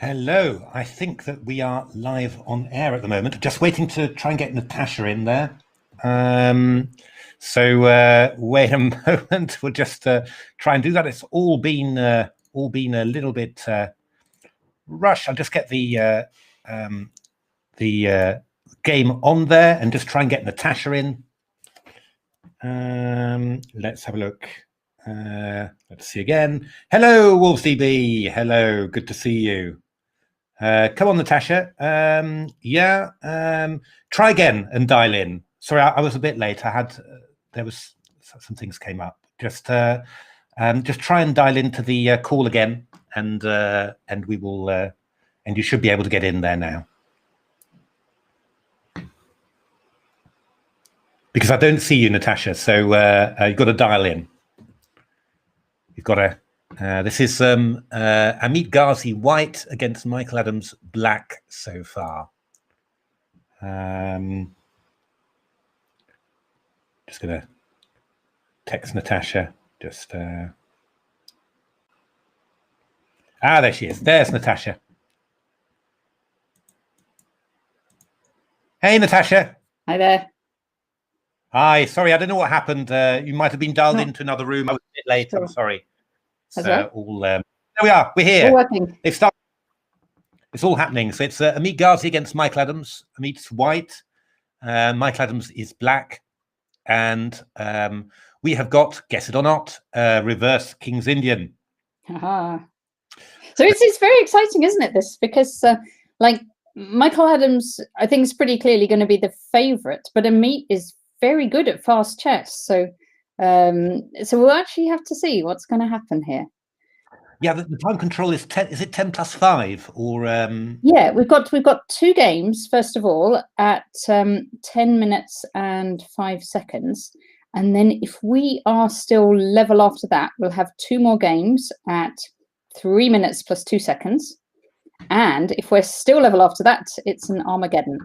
Hello. I think that we are live on air at the moment. Just waiting to try and get Natasha in there. Wait a moment. We'll just try and do that. It's all been a little bit rushed. I'll just get the game on there and just try and get Natasha in. Let's have a look. Let's see again. Hello, WolvesDB. Hello, good to see you. Come on, Natasha. Try again and dial in. Sorry, I was a bit late. I had there was some things came up. Just try and dial into the call again, and we will. And you should be able to get in there now. Because I don't see you, Natasha. So you've got to dial in. You've got to. This is Ameet Ghasi white against Michael Adams black so far. Just going to text Natasha. Just there she is. There's Natasha. Hey, Natasha. Hi there. Hi. Sorry, I don't know what happened. You might have been dialed into another room. I was a bit late. Sure. I'm sorry. So there we are. We're here. All working. They've started. It's all happening. So it's Ameet Ghasi against Michael Adams. Ameet's white. Michael Adams is black. And we have got, guess it or not, reverse King's Indian. So it's very exciting, isn't it, this? Because like Michael Adams, I think is pretty clearly going to be the favourite, but Ameet is very good at fast chess. So we'll actually have to see what's going to happen here. Yeah, the time control is 10. Is it 10 plus 5 or? Yeah, we've got 2 games first of all at 10 minutes and 5 seconds, and then if we are still level after that, we'll have 2 more games at 3 minutes plus 2 seconds, and if we're still level after that, it's an Armageddon.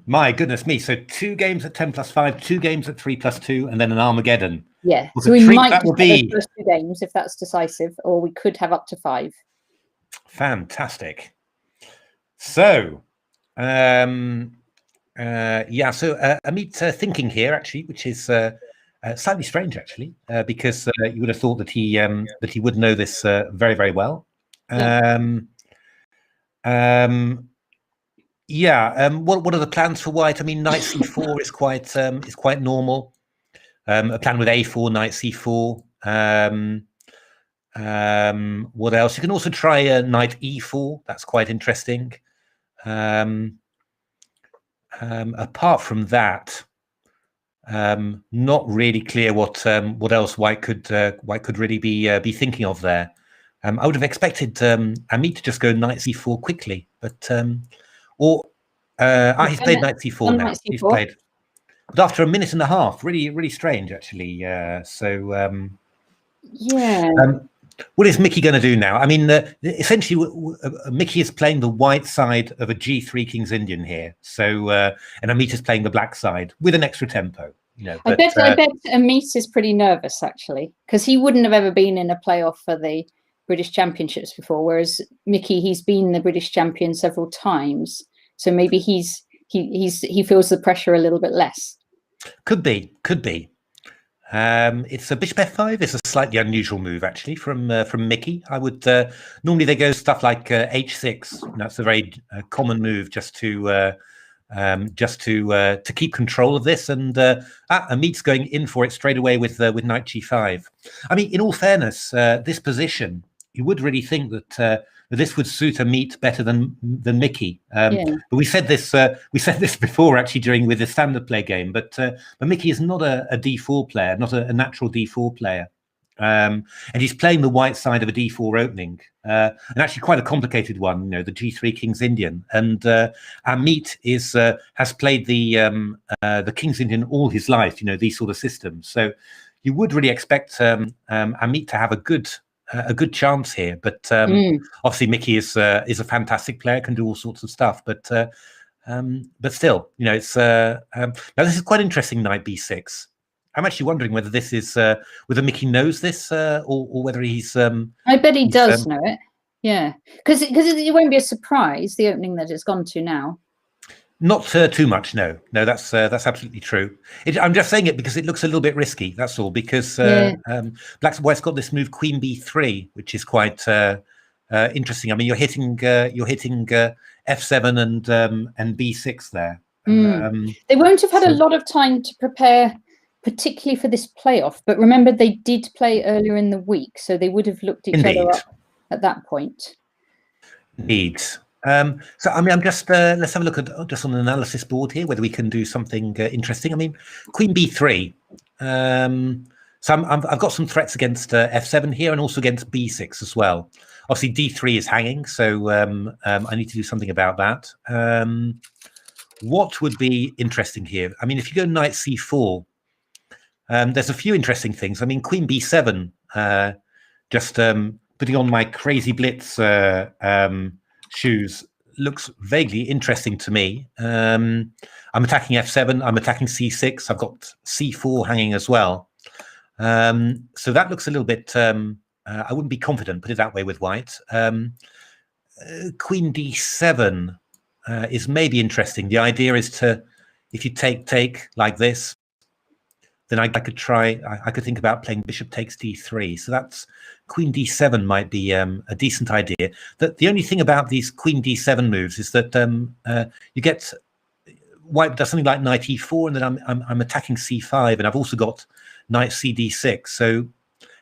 My goodness me! So 2 games at 10 plus 5, 2 games at 3 plus 2, and then an Armageddon. Yeah, so we might have the first 2 games if that's decisive, or we could have up to 5. Fantastic. So, Ameet thinking here actually, which is slightly strange actually, because you would have thought that he would know this very, very well. What are the plans for white? I mean, knight c4 is quite normal. A plan with a4, knight c4. What else? You can also try knight e4. That's quite interesting. Apart from that, not really clear what else white could really be thinking of there. I would have expected Ameet to just go knight c4 quickly, but he's played knight c4 now. He's played. But after a minute and a half, really, really strange, actually. What is Mickey going to do now? I mean, essentially, Mickey is playing the white side of a G3 King's Indian here. So, and Ameet is playing the black side with an extra tempo. You know, I bet Ameet is pretty nervous, actually, because he wouldn't have ever been in a playoff for the British Championships before, whereas Mickey, he's been the British champion several times. So maybe he feels the pressure a little bit less. Could be. It's a bishop f5 is a slightly unusual move actually from Mickey. I would normally they go stuff like h6. And that's a very common move just to keep control of this. And Ameet's going in for it straight away with knight g5. I mean, in all fairness, this position you would really think that this would suit Ameet better than Mickey. But we said this before actually with the standard play game. But Mickey is not a d4 player, not a natural d4 player, and he's playing the white side of a d4 opening, and actually quite a complicated one. You know, the g3 King's Indian, and Ameet has played the King's Indian all his life. You know, these sort of systems. So you would really expect Ameet to have a good chance here, but obviously Mickey is a fantastic player, can do all sorts of stuff, but still, you know, it's now this is quite interesting. Knight b6. I'm actually wondering whether this is whether Mickey knows this or whether he's. I bet he does know it. Yeah, because it won't be a surprise, the opening that it's gone to now. Not too much, no. No, that's absolutely true. I'm just saying it because it looks a little bit risky. That's all. Because White's got this move Queen B3, which is quite interesting. I mean, you're hitting F7 and B6 there. They won't have had a lot of time to prepare, particularly for this playoff. But remember, they did play earlier in the week, so they would have looked each other up at that point. Indeed. So I mean, I'm just let's have a look at just on the analysis board here whether we can do something interesting. I mean, Queen B3. So I've got some threats against F7 here and also against B6 as well. Obviously, D3 is hanging, so I need to do something about that. What would be interesting here? I mean, if you go Knight C4, there's a few interesting things. I mean, Queen B7. Just putting on my crazy blitz shoes looks vaguely interesting to me. I'm attacking F7, I'm attacking C6, I've got C4 hanging as well. So that looks a little bit, I wouldn't be confident, put it that way with White. Queen D7 is maybe interesting. The idea is to, if you take like this, then I could think about playing bishop takes D3. So that's Queen D7 might be a decent idea. The only thing about these Queen D7 moves is that you get White does something like Knight E4, and then I'm attacking C5, and I've also got Knight CD6. So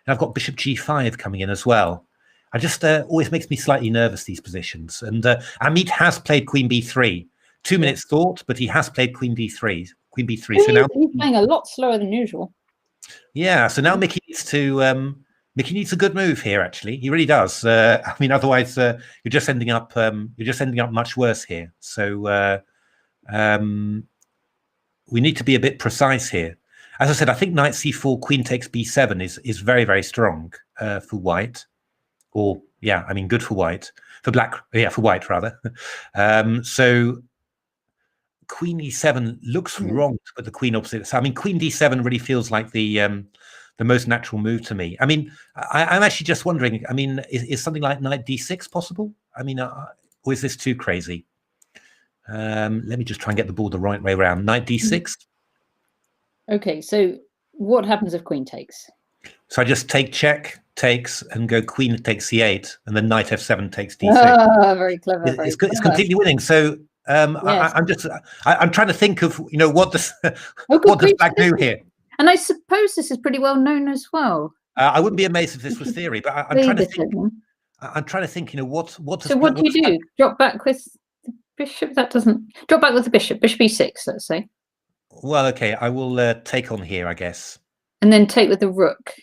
I've got Bishop G5 coming in as well. I just always makes me slightly nervous, these positions. And Ameet has played Queen B3. 2 minutes thought, but he has played Queen D3. Queen B3. So now he's playing a lot slower than usual. Yeah. So now Mickey needs to. Mickey needs a good move here. Actually, he really does. I mean, otherwise you're just ending up. You're just ending up much worse here. So we need to be a bit precise here. As I said, I think Knight C4, Queen takes B7 is very, very strong for White. Or yeah, I mean, good for White. For Black, yeah, for White rather. So Queen E7 looks wrong to put the Queen opposite. So I mean, Queen D7 really feels like the most natural move to me. I mean, I'm actually just wondering. I mean, is something like Knight D6 possible? I mean, or is this too crazy? Let me just try and get the board the right way around. Knight D6. Okay, so what happens if Queen takes? So I just take check, takes, and go Queen takes C8, and then Knight F7 takes D6. Oh, very clever. It's completely winning. So yes. I'm trying to think of what does Black do here? And I suppose this is pretty well known as well. I wouldn't be amazed if this was theory, but I'm trying to think. I'm trying to think. What does? So what do you do? Drop back with the bishop? That doesn't drop back with the bishop. Bishop E6, let's say. Well, okay, I will take on here, I guess. And then take with the rook.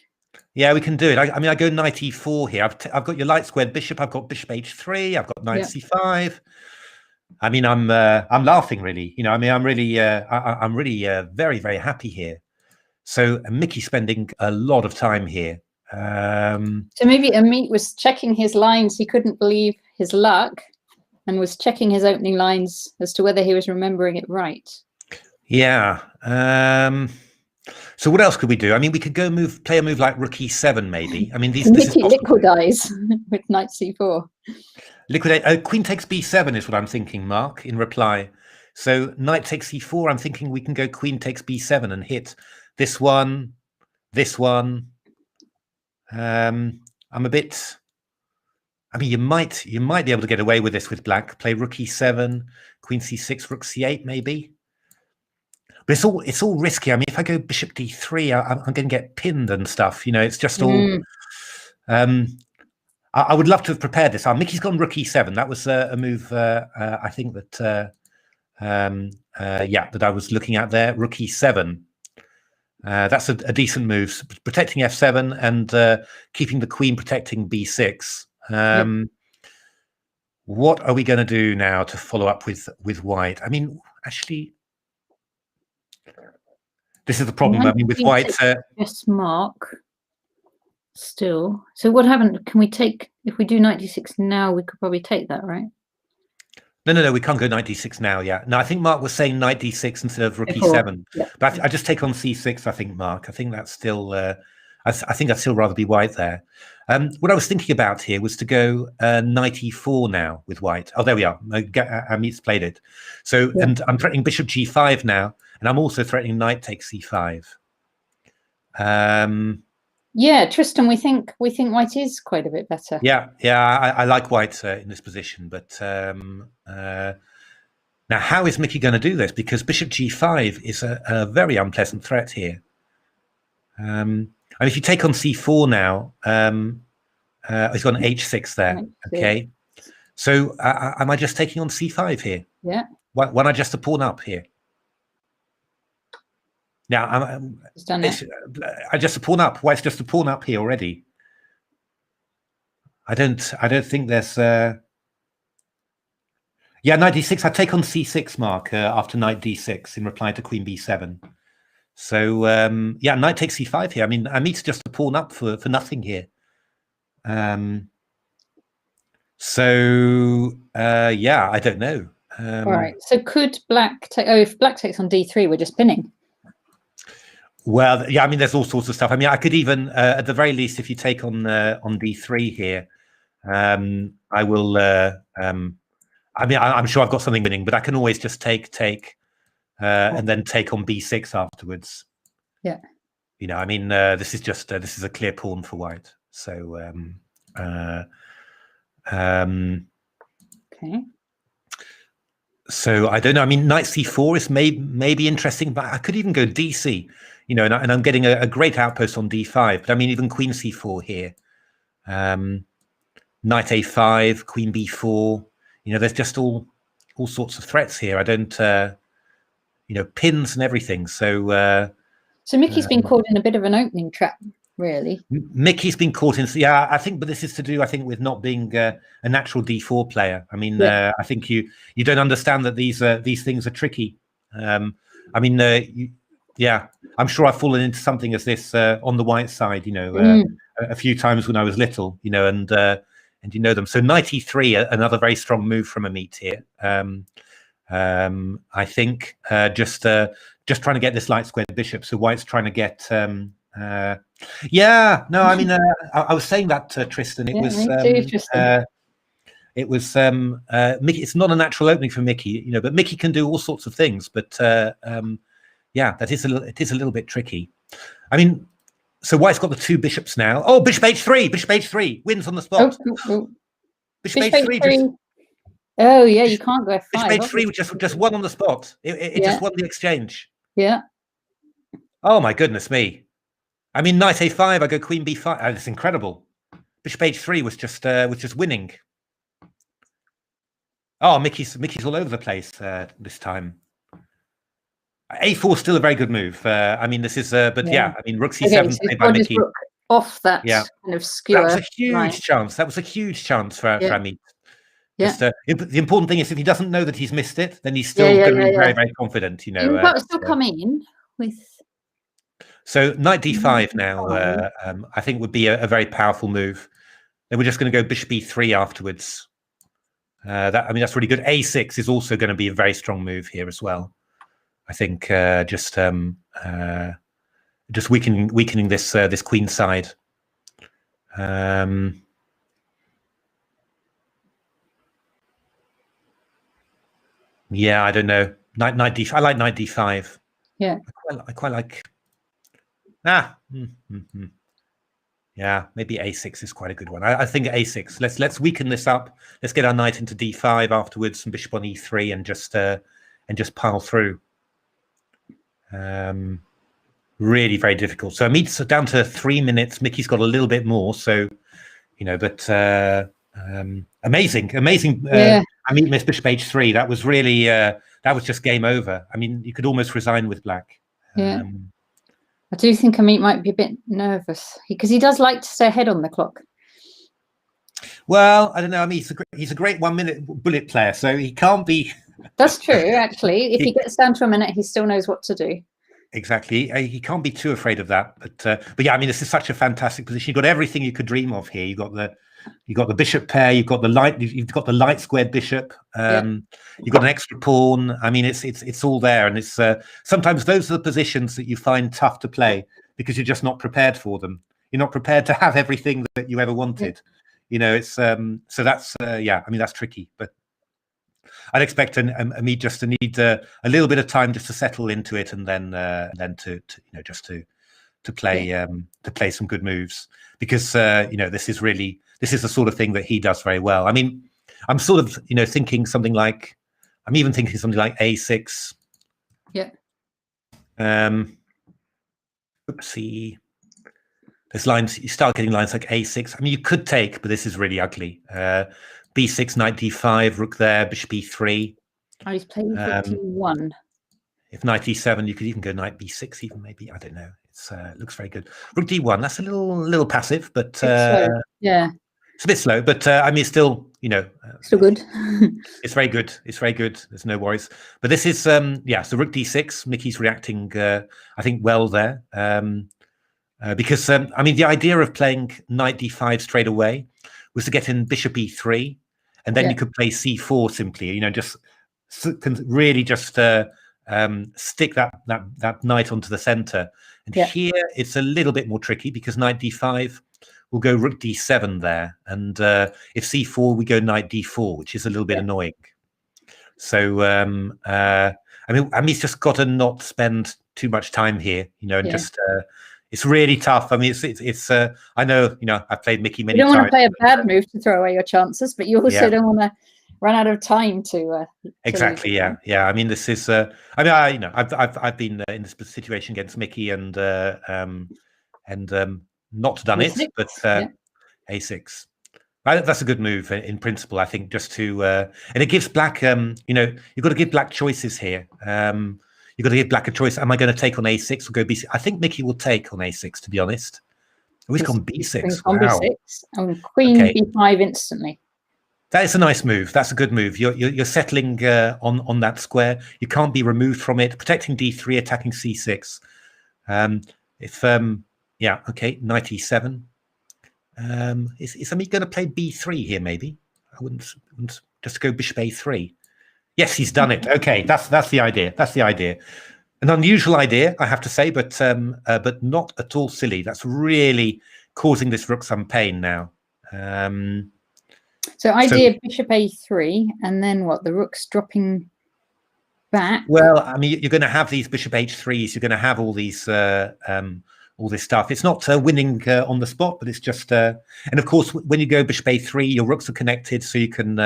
Yeah, we can do it. I mean, I go Knight E4 here. I've got your light squared bishop. I've got Bishop H3. I've got Knight C5. I mean, I'm laughing really. I mean, I'm really very, very happy here. So Mickey's spending a lot of time here. So maybe Ameet was checking his lines. He couldn't believe his luck, and was checking his opening lines as to whether he was remembering it right. Yeah. So what else could we do? I mean, we could go play a move like Rook E7, maybe. I mean, Mickey liquidize with Knight C4. Liquidate. Queen takes B7 is what I'm thinking, Mark, in reply. So Knight takes C4. I'm thinking we can go Queen takes B7 and hit this one, this one. I'm a bit. I mean, you might be able to get away with this with Black. Play Rook E7, Queen C6, Rook C8, maybe. But it's all risky. I mean, if I go Bishop D3, I'm going to get pinned and stuff. It's just all. I would love to have prepared this. Mickey's gone Rook E7. That was a move. I think that that I was looking at there. Rook E7. That's a decent move, protecting F7 and keeping the Queen, protecting B6. What are we going to do now to follow up with White? I mean, actually. This is the problem. I mean, with White. Yes, Mark. Still. So what happened? Can we take, if we do Knight D6 now, we could probably take that, right? No, we can't go Knight D6 now. Yeah. No, I think Mark was saying Knight D6 instead of Rook E7. Yeah. But I just take on C6. I think, Mark. I think that's still. I I think I'd still rather be white there. What I was thinking about here was to go knight e4 now with white. Oh, there we are. Ameet's played it. So, and I'm threatening bishop g5 now, and I'm also threatening knight takes c5. Yeah, Tristan, we think white is quite a bit better. Yeah, I like white in this position, but now how is Mickey going to do this? Because bishop g5 is a very unpleasant threat here. And if you take on c4 now, he's got an h6 there. Okay, so am I just taking on c5 here? Yeah. Why not just a pawn up here? Now I just a pawn up. Why it's just a pawn up here already? I don't think there's. Yeah, knight d6. I take on c6, Mark, after knight d6 in reply to queen b7. So yeah, knight takes c5 here. I mean, Ameet's just a pawn up for nothing here. So yeah, I don't know. All right. So could black take? Oh, if black takes on d3, we're just pinning. Well, yeah. I mean, there's all sorts of stuff. I mean, I could even, at the very least, if you take on d3 here, I will. I mean, I'm sure I've got something winning, but I can always just take, and then take on b6 afterwards. Yeah. You know, I mean, this is just this is a clear pawn for white. So. Okay. So I don't know. I mean, knight c4 is maybe interesting, but I could even go dc. You know, and I'm getting a great outpost on d5. But I mean, even queen c4 here, knight a5, queen b4. You know, there's just all sorts of threats here. I don't, you know, pins and everything. So. So Mickey's been caught in a bit of an opening trap, really. Mickey's been caught in. Yeah, I think, but this is to do, I think, with not being a natural d4 player. I mean, I think you don't understand that these things are tricky. I mean, yeah, I'm sure I've fallen into something as this on the white side, you know, a few times when I was little, you know, and you know them. So knight e3, another very strong move from Ameet here. I think just trying to get this light squared bishop. So white's trying to get. Yeah, no, I mean, I was saying that Tristan. It was. It was Mickey. It's not a natural opening for Mickey, you know, but Mickey can do all sorts of things. But yeah, it is a little bit tricky. I mean, so white's got the two bishops now. Oh, bishop h3, bishop h3 wins on the spot. Bishop h3. Oh yeah, you can't go f5. Bishop h3 just won on the spot. It just won the exchange. Yeah. Oh my goodness me! I mean, knight a5. I go queen b5. Oh, it's incredible. Bishop h3 was just winning. Oh, Mickey's all over the place this time. A4 is still a very good move. I mean, this is, but yeah, I mean, rook c7 played by Mickey. Off that kind of skewer. That was a huge chance. That was a huge chance for Ameet. Yeah. Just, the important thing is if he doesn't know that he's missed it, then he's still going to be very, very confident. You know, but still come in with. So knight d5 now, I think would be a very powerful move. Then we're just going to go bishop e3 afterwards. I mean, that's really good. A6 is also going to be a very strong move here as well. I think just weakening this queen side. Yeah, I don't know. Knight d5. I like knight d5. Yeah, I quite like. Yeah, maybe a6 is quite a good one. I think a6. Let's weaken this up. Let's get our knight into d5 afterwards, and bishop on e3, and just pile through. Really very difficult. So Ameet's down to 3 minutes. Mickey's got a little bit more. So, you know, but amazing. Ameet missed bishop h3. That was really that was just game over. I mean, you could almost resign with black. Yeah. I do think Ameet might be a bit nervous because he does like to stay ahead on the clock. Well, I don't know. I mean, he's a great 1 minute bullet player, so he can't be. That's true, actually. If he gets down to a minute, he still knows what to do. Exactly. He can't be too afraid of that. But yeah, I mean, this is such a fantastic position. You've got everything you could dream of here. You've got the bishop pair. You've got the light squared bishop. You've got an extra pawn. I mean, it's all there, and it's sometimes those are the positions that you find tough to play because you're just not prepared for them. you're not prepared to have everything that you ever wanted. You know, it's so that's yeah, I mean, that's tricky, but I'd expect Ameet just to need a little bit of time just to settle into it, and then to you know, just to play some good moves, because you know, this is the sort of thing that he does very well. I mean, I'm sort of, you know, thinking something like, I'm even thinking something like A6. Yeah. Oopsie. There's lines, you start getting lines like A6. I mean, you could take, but this is really ugly. B6, knight D5, rook there, bishop E3. Oh, he's playing rook D1. If knight E7, you could even go knight B6 even, maybe. I don't know. It's looks very good. Rook D1, that's a little passive, but yeah. It's a bit slow, but I mean, it's still, you know, still good. It's very good. It's very good. There's no worries. But this is, yeah, so rook D6, Mickey's reacting, I think, well there. Because, I mean, the idea of playing knight D5 straight away was to get in bishop E3, and then you could play C4 simply, you know, just really just stick that knight onto the center. And here it's a little bit more tricky, because knight D5 will go rook D7 there. And if C4, we go knight D4, which is a little bit annoying. So, I mean, Ameet's just got to not spend too much time here, you know, and just... it's really tough. I mean, it's I know, you know, I've played Mickey many times. You don't want to play a bad move to throw away your chances, but you also don't want to run out of time to exactly. Yeah. I mean, this is I mean, you know, I've been in this situation against Mickey and not done A6, it, but A6. That's a good move in principle, I think, just to and it gives black you know, you've got to give black choices here. You've got to give black a choice. Am I going to take on A6 or go B6? I think Mickey will take on A6, to be honest. Oh, he's gone B6. Wow. B6 and queen B5 instantly. That is a nice move. That's a good move. You're settling on that square. You can't be removed from it. Protecting D3, attacking C6. If yeah, okay, knight E7. Is Ameet going to play B3 here? Maybe I wouldn't just go bishop A3. Yes, he's done it. Okay, that's the idea. That's the idea. An unusual idea, I have to say, but not at all silly. That's really causing this rook some pain now. So idea bishop A3, and then what? The rook's dropping back. Well, I mean, you're going to have these bishop H3s. You're going to have all these all this stuff. It's not winning on the spot, but it's just and of course, when you go bishop A3, your rooks are connected, so you can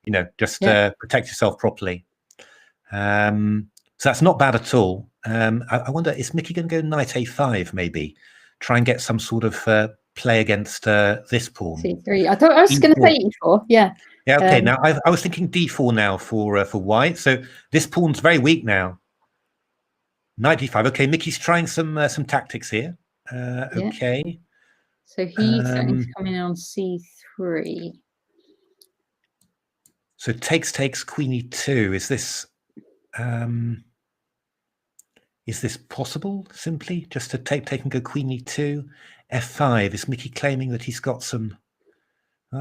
you know, just protect yourself properly. So that's not bad at all. I wonder, is Mickey going to go knight A5 maybe? Try and get some sort of play against this pawn. C3. I thought I was going to say E4. Yeah. Yeah. Okay. Now I was thinking D4 now for white. So this pawn's very weak now. Knight D5. Okay, Mickey's trying some tactics here. Okay. So he's starting to come in on C3. So takes queen E2. Is this possible? Simply just to take and go queen E2, F5. Is Mickey claiming that he's got some?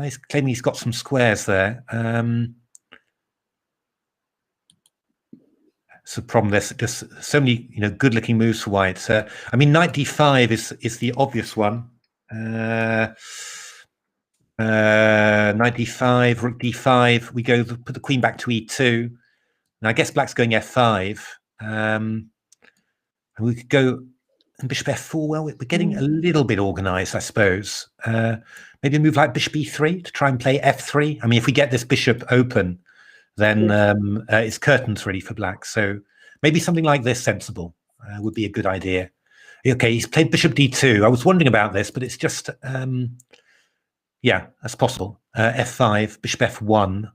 He's claiming he's got some squares there. It's a problem. There's just so many, you know, good-looking moves for white. I mean, knight D5 is the obvious one. Knight D5, rook D5. We go put the queen back to E2. Now I guess black's going F5. And we could go and bishop F4. Well, we're getting a little bit organized, I suppose. Maybe a move like bishop E3 to try and play F3. I mean, if we get this bishop open, then it's curtains really for black. So maybe something like this sensible would be a good idea. Okay, he's played bishop D2. I was wondering about this, but it's just yeah, that's possible. F5, bishop F1.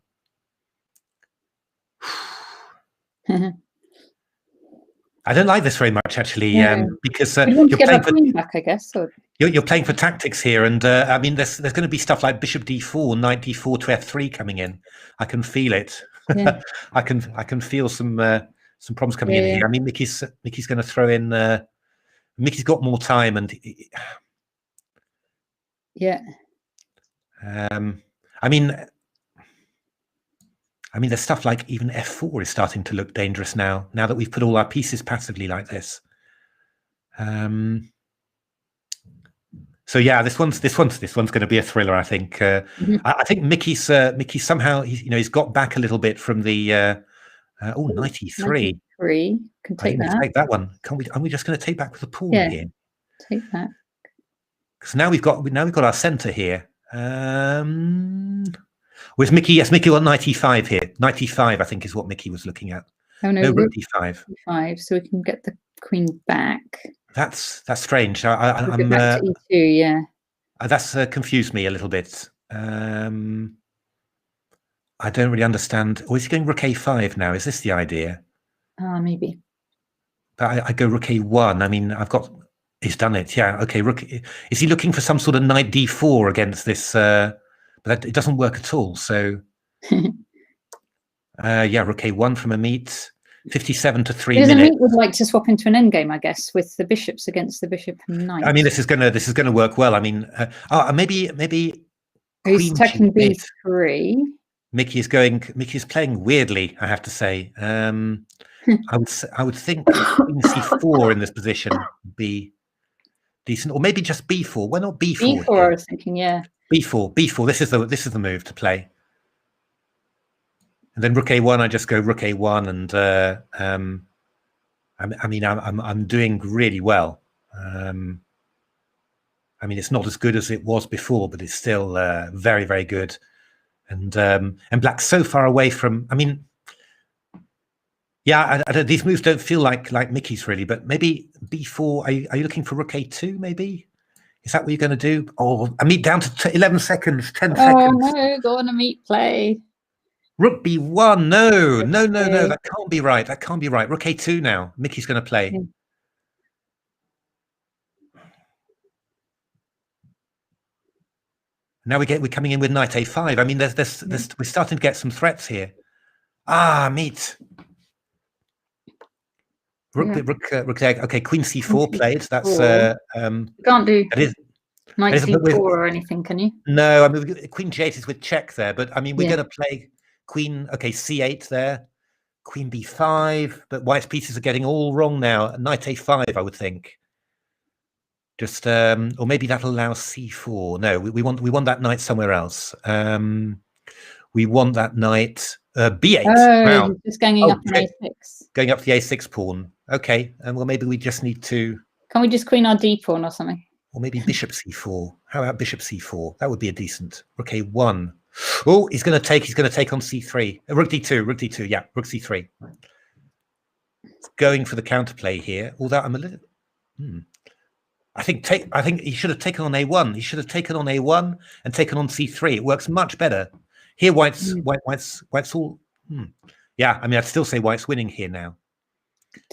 I don't like this very much, actually, because you're playing for queen back, I guess. Or... You're playing for tactics here, and I mean, there's going to be stuff like bishop D4, knight D4 to F3 coming in. I can feel it. Yeah. I can feel some problems coming in here. I mean, Mickey's going to throw in. Mickey's got more time, and I mean, there's stuff like even F4 is starting to look dangerous now that we've put all our pieces passively like this. So yeah, this one's going to be a thriller, I think. I think Mickey somehow he's got back a little bit from the 93. 93. Can I take think we that. take that one. Are we just going to take back with the pawn Yeah. here? Take that. Because now we've got our centre here. With Mickey, yes, Mickey on 95 here. 95, I think, is what Mickey was looking at. Oh no, rook d5. d5, so we can get the queen back. That's strange. I'm back to e2, yeah. That's confused me a little bit. I don't really understand. Or is he going rook a5 now? Is this the idea? Maybe. But I go rook a1. I mean, he's done it. Yeah. Okay. Rook. Is he looking for some sort of knight d4 against this? But it doesn't work at all. So, yeah, rook a1 from Ameet. 57 to 3 minutes. Ameet would like to swap into an endgame, I guess, with the bishops against the bishop and knight. I mean, this is gonna work well. I mean, maybe. He's taking b3. Mickey is playing weirdly, I have to say. I would think queen c4 in this position would be decent, or maybe just b4. Why not b4? b4, I was thinking, yeah. b4. This is the move to play. And then rook a1. I just go rook a1, and I mean, I'm doing really well. I mean, it's not as good as it was before, but it's still very, very good. And black's so far away from. I mean, yeah, these moves don't feel like Mickey's really, but maybe b4. Are you looking for rook a2? Maybe is that what you're going to do? Oh, Ameet down to 11 seconds, 10 seconds. Oh no, go on, Ameet, play. Rook b1. No. That can't be right. That can't be right. Rook a2 now. Mickey's going to play. Yeah. Now we're coming in with knight a5. I mean, we're starting to get some threats here. Ameet. Rook. Okay, queen c4 played. That's you can't do knight c4 or anything, can you? No, I mean queen g8 is with check there, but I mean we're going to play queen. Okay, c8 there, queen b5. But white's pieces are getting all wrong now. Knight a5, I would think. Just or maybe that'll allow c4. No, we want that knight somewhere else. We want that knight b8. Oh, wow. Just ganging up on a6. Going up the a6 pawn. Okay, and well, maybe we just need to. Can we just queen our d pawn or something? Or maybe bishop c4. How about bishop c4? That would be a decent. Rook a1. Oh, he's going to take on c3. Rook d2. Yeah, rook c3. It's going for the counterplay here. Although I'm a little. I think he should have taken on a1. He should have taken on a1 and taken on c3. It works much better. Here, white's all. Yeah, I mean, I'd still say white's winning here now.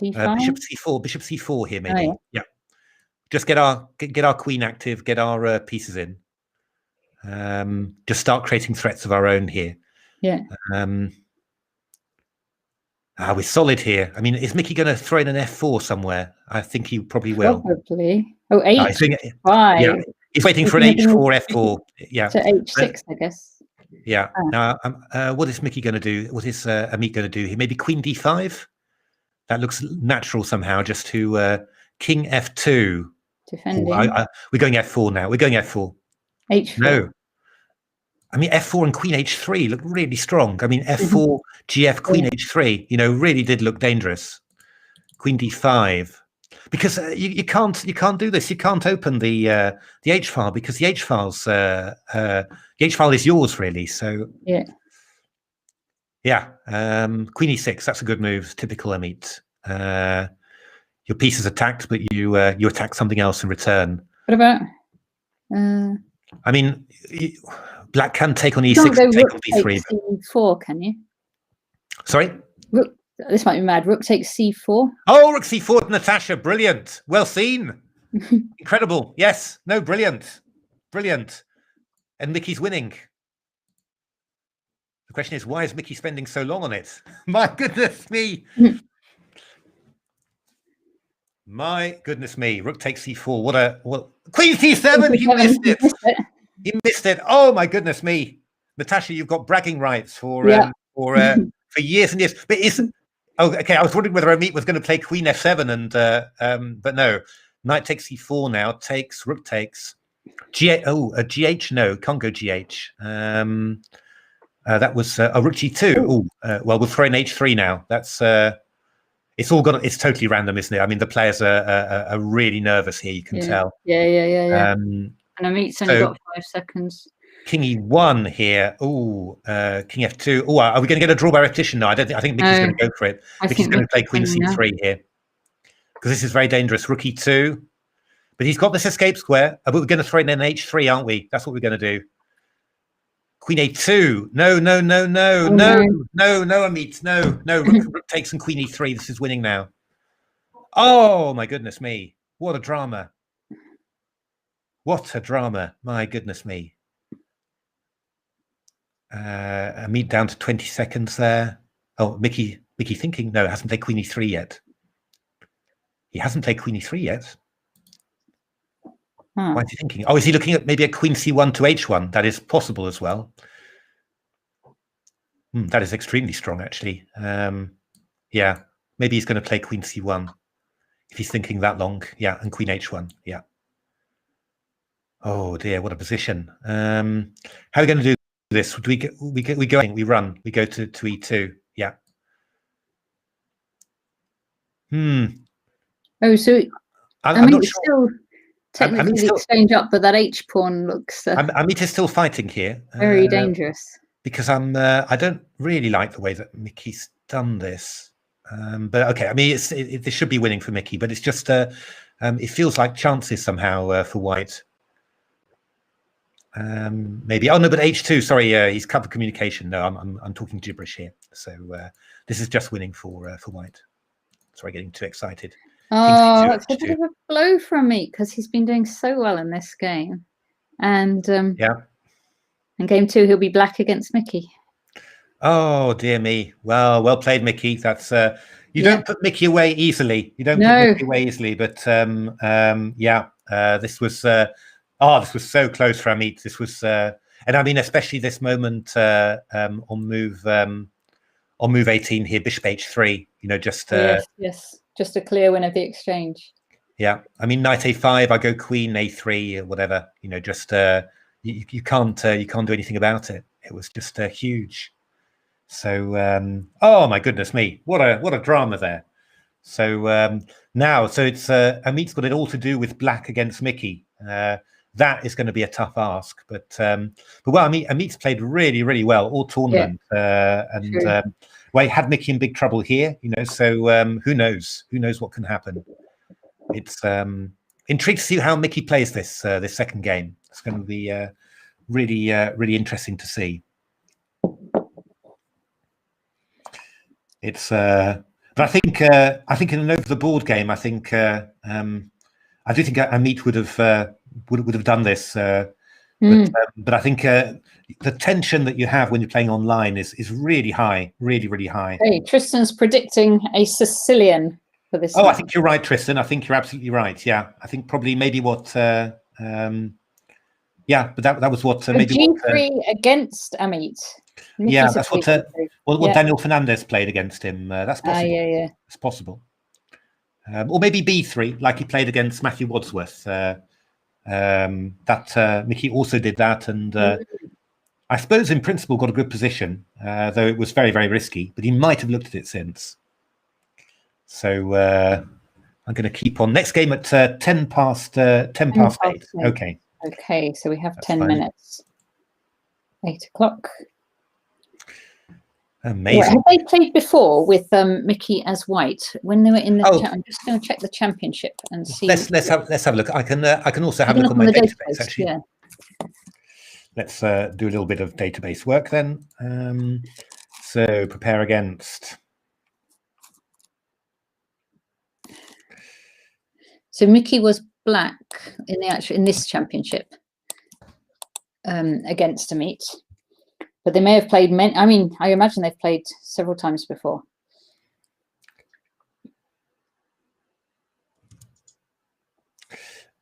Bishop c4 here, maybe. Oh, yeah. Just get our queen active, get our pieces in. Just start creating threats of our own here. Yeah. We're solid here. I mean, is Mickey going to throw in an f4 somewhere? I think he probably will. Probably. Oh, h5. Yeah, he's waiting for an h4, f4. Yeah. To h6, I guess. Yeah. Now, what is Mickey going to do? What is Ameet going to do here? Maybe queen d5. That looks natural somehow. Just to king f2. Defending. We're going f4 now. We're going f4. h4. No. I mean, f4 and queen h3 look really strong. I mean, f4, gf, queen h3. Really did look dangerous. Queen d5. Because you can't do this. You can't open the h file because the h file is yours really. So yeah. Queen e6. That's a good move. Typical Ameet. Your piece is attacked, but you attack something else in return. What about? I mean, black can take on e6 and take on b3. c4, can you? Sorry. Rook. This might be mad. Rook takes c4. Oh, rook c4, Natasha. Brilliant. Well seen. Incredible. Yes. No, brilliant. Brilliant. And Mickey's winning. The question is, why is Mickey spending so long on it? My goodness me. My goodness me. Rook takes c4. What? Queen c7. He missed it. He missed it. Oh, my goodness me. Natasha, you've got bragging rights for years and years. But isn't. Oh, okay. I was wondering whether Ameet was going to play queen f7 but no. Knight takes c4 now. Rook takes. A GH, no, can't go GH. That was a rook G2. Well, we'll throw in H3 now. That's it's all got. It's totally random, isn't it? I mean, the players are really nervous here. You can tell. Yeah. And Ameet's only got 5 seconds. King E1 here. King F2. Are we going to get a draw by repetition? No, I don't think. I think Mickey's going to go for it. Mickey's going to play Queen C3 here because this is very dangerous. Rook E2. But he's got this escape square. But we're going to throw in an H3, aren't we? That's what we're going to do. Queen A2. No, Ameet. No. Rook takes and Queen E3. This is winning now. Oh, my goodness me. What a drama. What a drama. My goodness me. Ameet down to 20 seconds there. Oh, Mickey thinking. No, hasn't played Queen E3 yet. He hasn't played Queen E3 yet. Why is he thinking? Oh, is he looking at maybe a Queen C1 to H1? That is possible as well. That is extremely strong, actually. Yeah, maybe he's going to play Queen C1 if he's thinking that long. Yeah, and Queen H1. Yeah. Oh dear, what a position. How are we going to do this? We run. We go to E2. Yeah. Oh, so I'm not sure. Still technically the exchange up, but that H pawn looks. Ameet is still fighting here. Very dangerous. Because I don't really like the way that Mickey's done this. But okay, I mean, this should be winning for Mickey, but it's just it feels like chances somehow for White. Maybe. Oh no, but H2. Sorry, he's cut the communication. No, I'm talking gibberish here. So this is just winning for White. Sorry, getting too excited. Oh, that's a bit of a blow from me because he's been doing so well in this game, and yeah. In game 2, he'll be black against Mickey. Oh dear me. Well played, Mickey. That's you don't put Mickey away easily. You don't put Mickey away easily. But this was this was so close for Ameet. This was and I mean especially this moment on move 18 here, Bishop H3. You know, just yes, just a clear win of the exchange. Yeah, I mean Knight A5. I go Queen A3 or whatever. You know, just you can't do anything about it. It was just huge. So oh my goodness me, what a drama there. So now it's Ameet's got it all to do with black against Mickey. That is going to be a tough ask, but well, Ameet's played really well all tournament, and well, he had Mickey in big trouble here, you know. So who knows what can happen. It's intrigued to see how Mickey plays this second game. It's going to be really interesting to see. It's but I think in an over the board game, I do think Ameet would have done this, but I think the tension that you have when you're playing online is really high, really high. Hey, Tristan's predicting a Sicilian for this. I think you're right, Tristan. I think you're absolutely right. Yeah, I think probably maybe what. Yeah, but that was what maybe G3 against Ameet. Yeah, that's what Daniel Fernandez played against him. That's possible. Yeah. It's possible. Or maybe B3, like he played against Matthew Wadsworth. Mickey also did that, and I suppose in principle got a good position, though it was very risky. But he might have looked at it since. So I'm going to keep on. Next game at 10 past 8. Okay. Okay, so we have 10 minutes. 8 o'clock. Amazing. Have they played before with Mickey as White when they were in the? I'm just going to check the championship and see. Let's have a look. I can also have a look on my database actually. Yeah. Let's do a little bit of database work then. So prepare against. So Mickey was black in this championship against Ameet. But they may have played I imagine they've played several times before.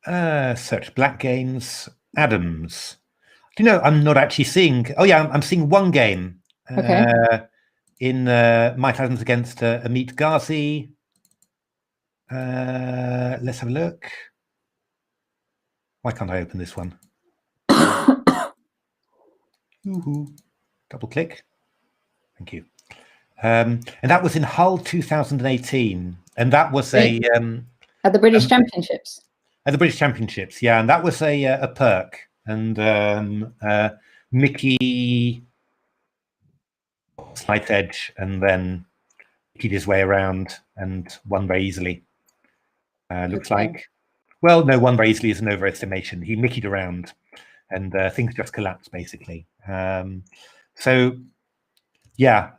Search black games. Adams. Do you know, I'm not actually seeing. Oh yeah, I'm seeing one game. In Mike Adams against Ameet Ghasi. Let's have a look. Why can't I open this one? Double click. Thank you. And that was in Hull 2018, and that was at the British Championships. At the British Championships, yeah, and that was a perk, and Mickey slight edge, and then Mickey'd his way around and won very easily. Looks like. Well, no, won very easily is an overestimation. He Mickey'd around, and things just collapsed basically. So yeah,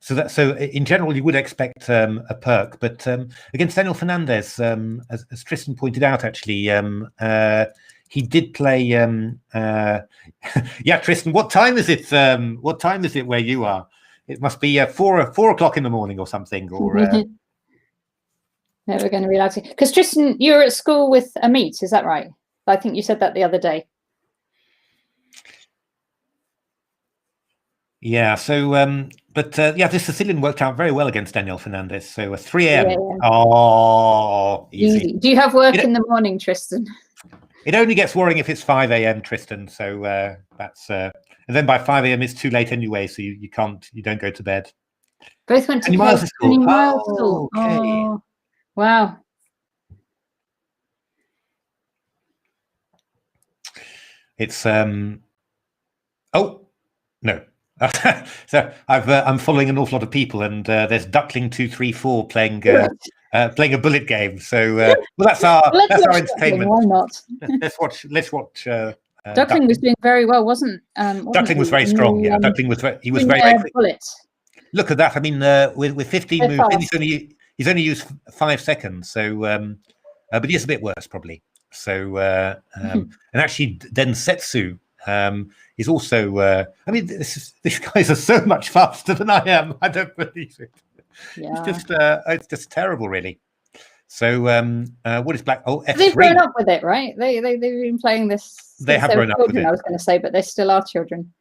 so in general you would expect a perk, but against Daniel Fernandez, as Tristan pointed out, actually he did play. Yeah, Tristan, what time is it? What time is it where you are? It must be 4 o'clock in the morning or something. Or never going to be allowed to, because Tristan, you're at school with Ameet, is that right? I think you said that the other day. Yeah, so but yeah, this Sicilian worked out very well against Daniel Fernandez. So a 3 a.m. Yeah. Oh, easy. Do you have work in the morning, Tristan? It only gets worrying if it's 5 a.m., Tristan. So that's and then by 5 a.m. it's too late anyway, so you don't go to bed. Both went to 20 miles to school. 20 miles to school. Okay. Oh, wow. It's oh no. So I'm following an awful lot of people, and there's Duckling 234 playing playing a bullet game. So well, that's our entertainment. Why not? let's watch. Duckling was doing very well, wasn't? Duckling was very strong. Yeah, Duckling was very quick. Bullets. Look at that. I mean, with 15 moves, he's only used 5 seconds. So, but he is a bit worse probably. So, and actually, Densetsu is also. I mean, these guys are so much faster than I am. I don't believe it. Yeah. It's just terrible, really. So, what is Black? Oh, F3. They've grown up with it, right? They've been playing this. They have grown up with it. I was going to say, but they still are children.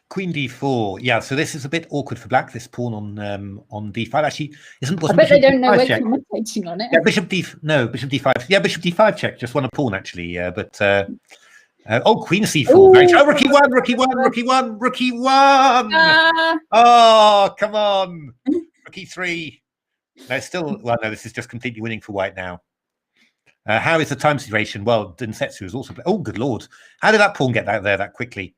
Queen d4. Yeah, so this is a bit awkward for Black. This pawn on d5 actually isn't. I bet they don't know we're commentating on it. Yeah, bishop d5. Yeah, bishop d5 check. Just won a pawn actually. But oh, queen c4. Ooh, rookie one. Oh, come on. Rookie 3. No, still. Well, no, this is just completely winning for White now. How is the time situation? Well, Densetsu is also. Oh, good lord! How did that pawn get out there that quickly?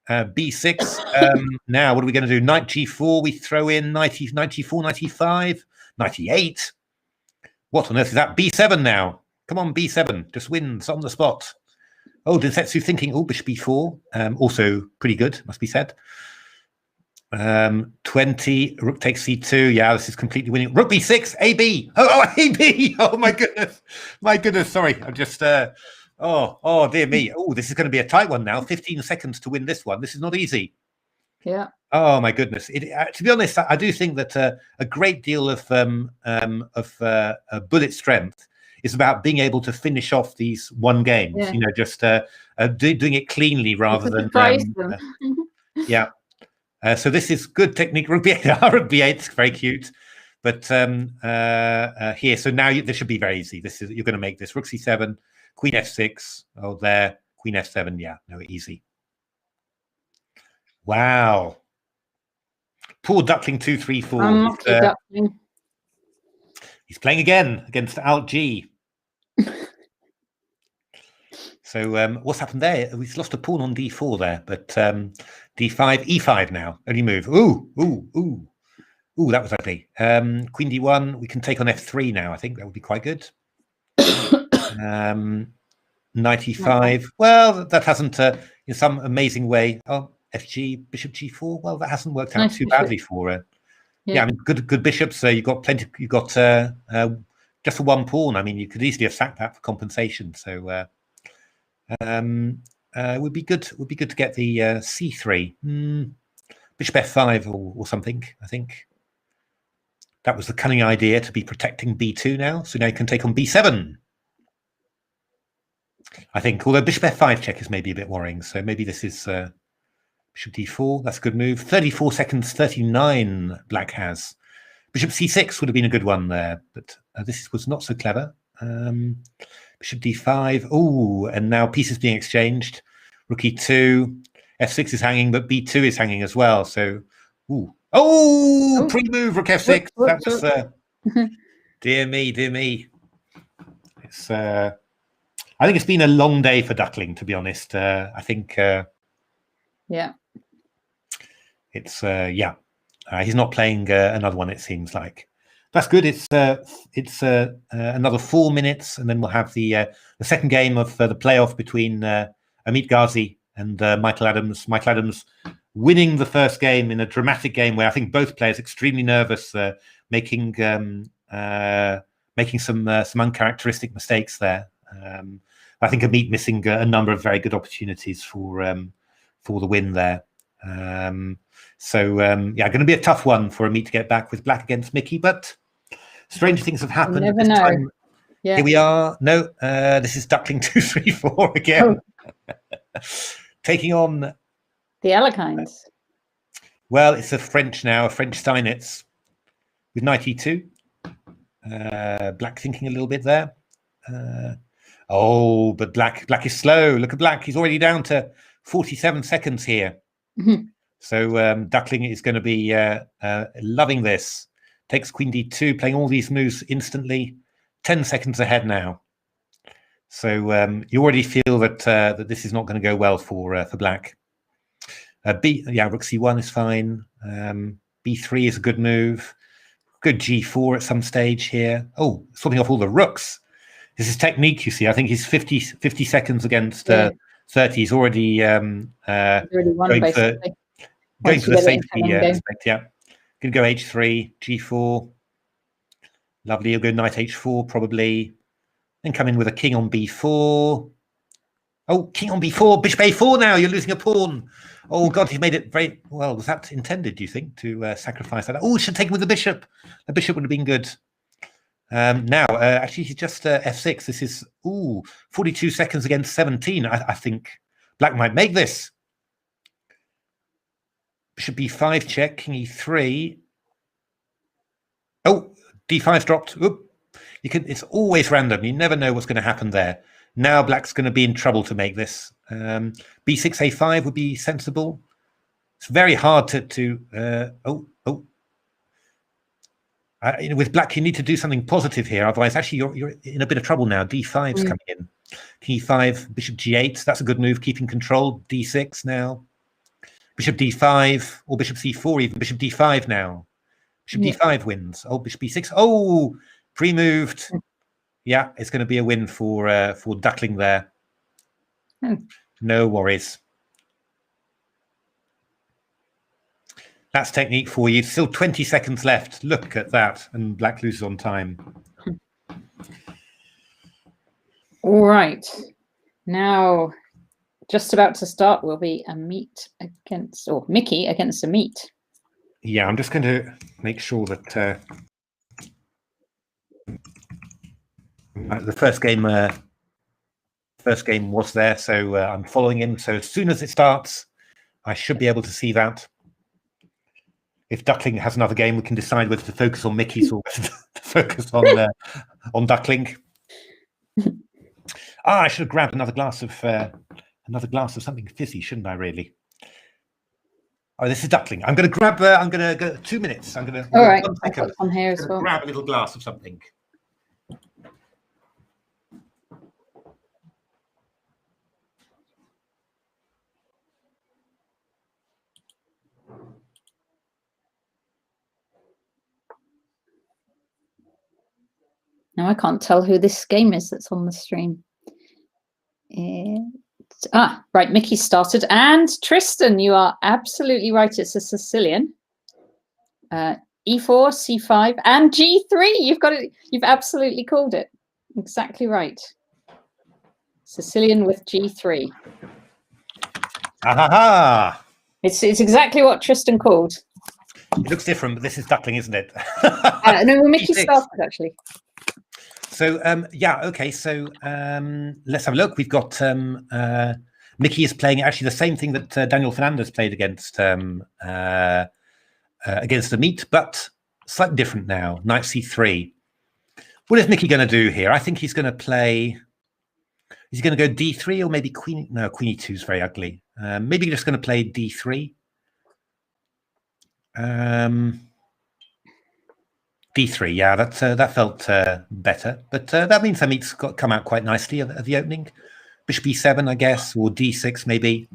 B6. Now, what are we going to do? Knight G4. We throw in 94, 95, 98. What on earth is that? B7 now. Come on, B7. Just wins on the spot. Oh, Densetsu thinking. Oh, bishop B4. Also pretty good, must be said. 20. Rook takes C2. Yeah, this is completely winning. Rook B6. AB. Oh, AB. Oh my goodness. Sorry, I'm just. Oh, dear me. Oh, this is going to be a tight one now. 15 seconds to win this one. This is not easy. Yeah. Oh, my goodness. To be honest, I do think that a great deal of bullet strength is about being able to finish off these one games. Yeah. You know, just doing it cleanly rather than. Yeah. So this is good technique. Rook B8. Rook B8 is very cute. But here, so now this should be very easy. You're going to make this. Rook C7. Queen F6. Oh, there. Queen F7. Yeah, no, easy. Wow. Poor Duckling 234. Duckling. He's playing again against Alt G. So what's happened there? He's lost a pawn on D4 there, but D5, E5 now. Only move. Ooh, that was ugly. Queen D1. We can take on F3 now. I think that would be quite good. 95. Well, that hasn't in some amazing way. Oh, FG, bishop G4. Well, that hasn't worked out too badly for her. Yeah, I mean, good bishops. You've got plenty. You've got just for one pawn. I mean, you could easily have sacked that for compensation. So it would be good. Would be good to get the C3, bishop F5 or something. I think that was the cunning idea, to be protecting B2 now. So now you can take on B7. I think, although bishop F5 check is maybe a bit worrying. So maybe this is bishop D4. That's a good move. 34 seconds, 39 Black has. Bishop C6 would have been a good one there, but this was not so clever. Bishop d5. Oh, and now pieces being exchanged. Rook e2. f6 is hanging, but b2 is hanging as well. So, ooh. Oh, pre-move rook f6. That was dear me, dear me. It's I think it's been a long day for Duckling, to be honest. I think yeah. It's he's not playing another one, it seems like. That's good. It's another 4 minutes, and then we'll have the second game of the playoff between Ameet Ghasi and Michael Adams. Michael Adams winning the first game in a dramatic game where I think both players extremely nervous, making some uncharacteristic mistakes there. I think Ameet missing a number of very good opportunities for the win there. Going to be a tough one for Ameet to get back with black against Mickey, but strange things have happened. You never know. Time. Yeah. Here we are. No, this is Duckling 234 again. Taking on the Alekhines. Well, it's a French now, a French Steinitz with knight e2. Black thinking a little bit there. But black is slow. Look at black. He's already down to 47 seconds here. Mm-hmm. So Duckling is going to be loving this. Takes queen d2, playing all these moves instantly. 10 seconds ahead now. So you already feel that that this is not going to go well for black. Rook c1 is fine. b3 is a good move. Good g4 at some stage here. Oh, sorting off all the rooks. This is technique, you see. I think he's 50 seconds against 30. He's already won, going for the safety aspect. Yeah, going to go h3, g4. Lovely. He'll go knight h4 probably. Then come in with a king on b4. Oh, king on b4, bishop a4 now. You're losing a pawn. Oh, God, he's made it very well. Was that intended, do you think, to sacrifice that? Oh, should take him with the bishop. The bishop would have been good. Actually, he's just f6. This is 42 seconds against 17. I think black might make this. Bishop b5 check, king e3. Oh, d5's dropped. Oop. It's always random. You never know what's going to happen there. Now black's going to be in trouble to make this. b6 a5 would be sensible. It's very hard with black, you need to do something positive here. Otherwise, actually, you're in a bit of trouble now. d5's coming in. King e5, bishop g8. That's a good move, keeping control. d6 now. Bishop d5 or bishop c4 even. Bishop d5 now. Bishop d5 wins. Oh, bishop b6. Oh, pre-moved. Yeah, it's going to be a win for Duckling there. No worries. That's technique for you. Still 20 seconds left. Look at that. And black loses on time. All right. Now, just about to start will be Mickey against Ameet. Yeah, I'm just going to make sure that the first game was there, so I'm following him. So as soon as it starts, I should be able to see that. If Duckling has another game, we can decide whether to focus on Mickey's or whether to focus on Duckling. I should have grabbed another glass of something fizzy, shouldn't I? Really? Oh, this is Duckling. I'm going to grab. I'm going to go 2 minutes. I'm going to. All right. 1 second. On here as well. Grab a little glass of something. Now I can't tell who this game is that's on the stream. Right, Mickey started. And Tristan, you are absolutely right. It's a Sicilian. E4, C5, and G3. You've got it. You've absolutely called it. Exactly right. Sicilian with G3. Ha! It's exactly what Tristan called. It looks different, but this is Duckling, isn't it? No, Mickey started actually. So okay. So let's have a look. We've got Mickey is playing actually the same thing that Daniel Fernandez played against Ameet, but slightly different now. Knight c3. What is Mickey going to do here? I think he's going to play. Is he going to go d3 or maybe queen? No, queen e2 is very ugly. Maybe just going to play d3. D3, yeah, that felt better. But that means Ameet's got come out quite nicely at the opening. Bishop e7, I guess, or d6 maybe.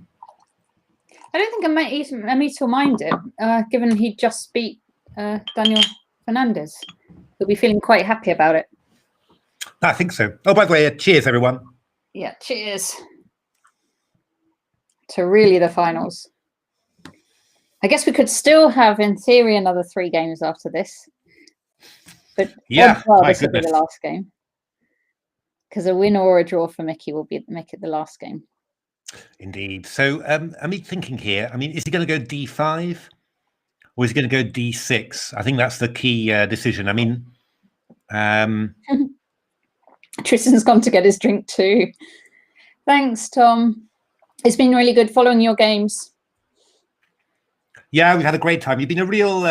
I don't think Ameet will mind it, given he just beat Daniel Fernandez. He'll be feeling quite happy about it. I think so. Oh, by the way, cheers, everyone. Yeah, cheers to really the finals. I guess we could still have, in theory, another 3 games after this. But yeah, this will be the last game. Because a win or a draw for Mickey will make it the last game. Indeed. So, Ameet thinking here, I mean, is he going to go d5 or is he going to go d6? I think that's the key decision. I mean, Tristan's gone to get his drink too. Thanks, Tom. It's been really good following your games. Yeah, we've had a great time. You've been a real,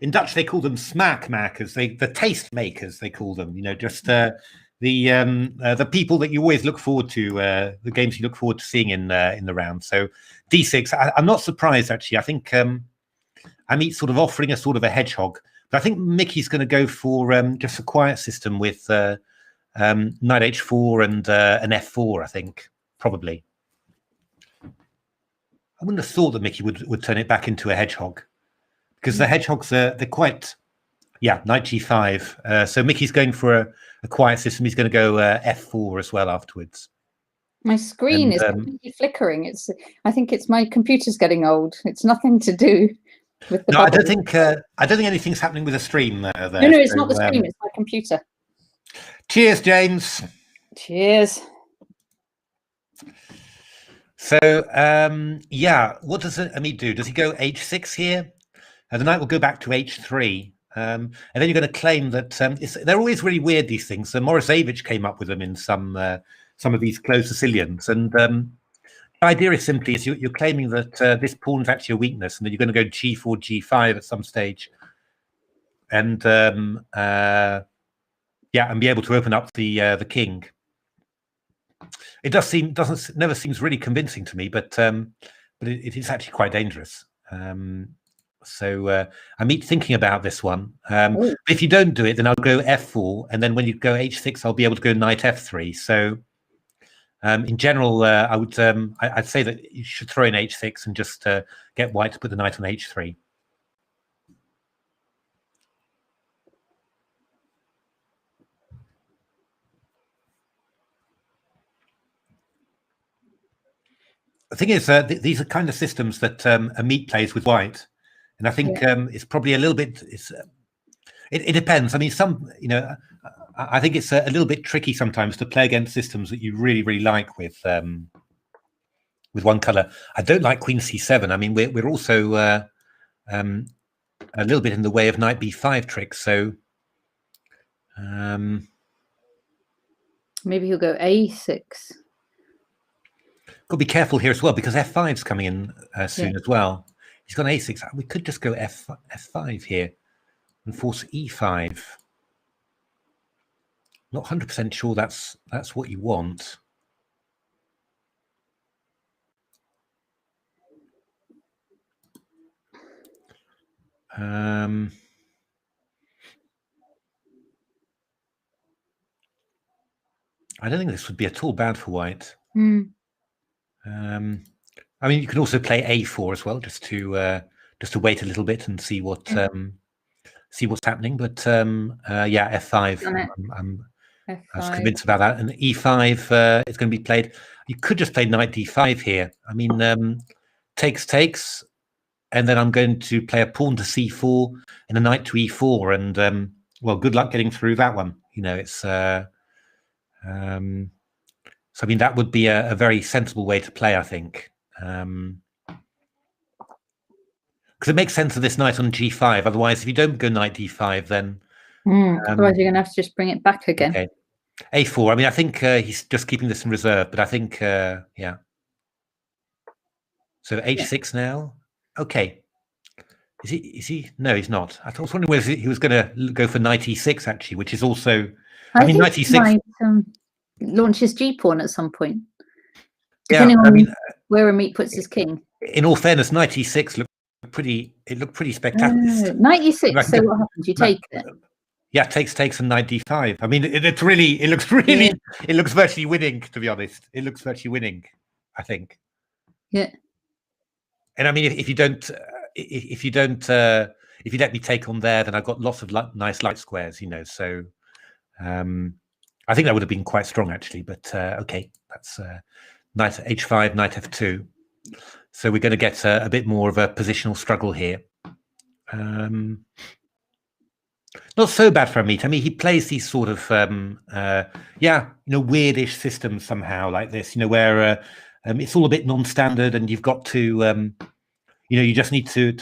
in Dutch, they call them smaakmakers, the taste makers, they call them, you know, just the people that you always look forward to, the games you look forward to seeing in the round. So d6, I'm not surprised, actually. I think Ameet's sort of offering a sort of a hedgehog. But I think Mickey's going to go for just a quiet system with knight h4 and an f4, I think, probably. I wouldn't have thought that Mickey would turn it back into a hedgehog, because the hedgehogs, they're quite, yeah, knight g5. So Mickey's going for a quiet system. He's going to go f4 as well afterwards. My screen is completely flickering. I think it's my computer's getting old. It's nothing to do with the No, bubbles. I don't think anything's happening with the stream there. No, it's not the stream. It's my computer. Cheers, James. Cheers. So, yeah, what does Ameet do? Does he go h6 here? The knight will go back to h3. And then you're going to claim that they're always really weird, these things. So Morozevich came up with them in some of these closed Sicilians. And the idea is simply is you're claiming that this pawn is actually a weakness and that you're going to go g4, g5 at some stage. And, yeah, and be able to open up the king. It never seems really convincing to me, but it is actually quite dangerous. So Ameet thinking about this one. If you don't do it, then I'll go f4, and then when you go h6, I'll be able to go knight f3. So in general, I'd say that you should throw in h6 and just get white to put the knight on h3. The thing is, these are kind of systems that Ameet plays with white, and I think it's probably a little bit. It depends. I mean, I think it's a little bit tricky sometimes to play against systems that you really, really like with one color. I don't like Queen c7. I mean, we're also a little bit in the way of knight b5 tricks. So maybe he'll go a6. Got to be careful here as well, because f5's coming in soon as well. He's got an a6. We could just go f5 here and force e5. Not 100% sure that's what you want. I don't think this would be at all bad for white. I mean, you can also play a4 as well, just to wait a little bit and see what's happening. But yeah, f5. I was convinced about that. And e5 is going to be played. You could just play knight d5 here. I mean, takes, and then I'm going to play a pawn to c4 and a knight to e4. And well, good luck getting through that one. You know, it's. So, I mean, that would be a very sensible way to play, I think. Because it makes sense of this knight on g5. Otherwise, if you don't go knight d5, then... otherwise, you're going to have to just bring it back again. Okay. a4. I mean, I think he's just keeping this in reserve, but I think, yeah. So h6 now. Okay. Is he? No, he's not. I was wondering whether he was going to go for knight e6, actually, which is also... I mean, knight e6... launch his G pawn at some point. Yeah, Depending on I mean, where Ameet puts his king. in all fairness, knight e6 looked pretty. It looked pretty spectacular. Knight e6. So what happens? You take it. Yeah, takes and knight d5. I mean, it looks really, it looks virtually winning. To be honest, it looks virtually winning, I think. Yeah. And I mean, if you let me take on there, then I've got lots of nice light squares, you know. So I think that would have been quite strong actually. But okay, that's knight h5, knight f2. So we're going to get a bit more of a positional struggle here. Not so bad for Ameet. I mean, he plays these sort of weirdish systems somehow like this, you know, where it's all a bit non-standard, and you've got to you just need to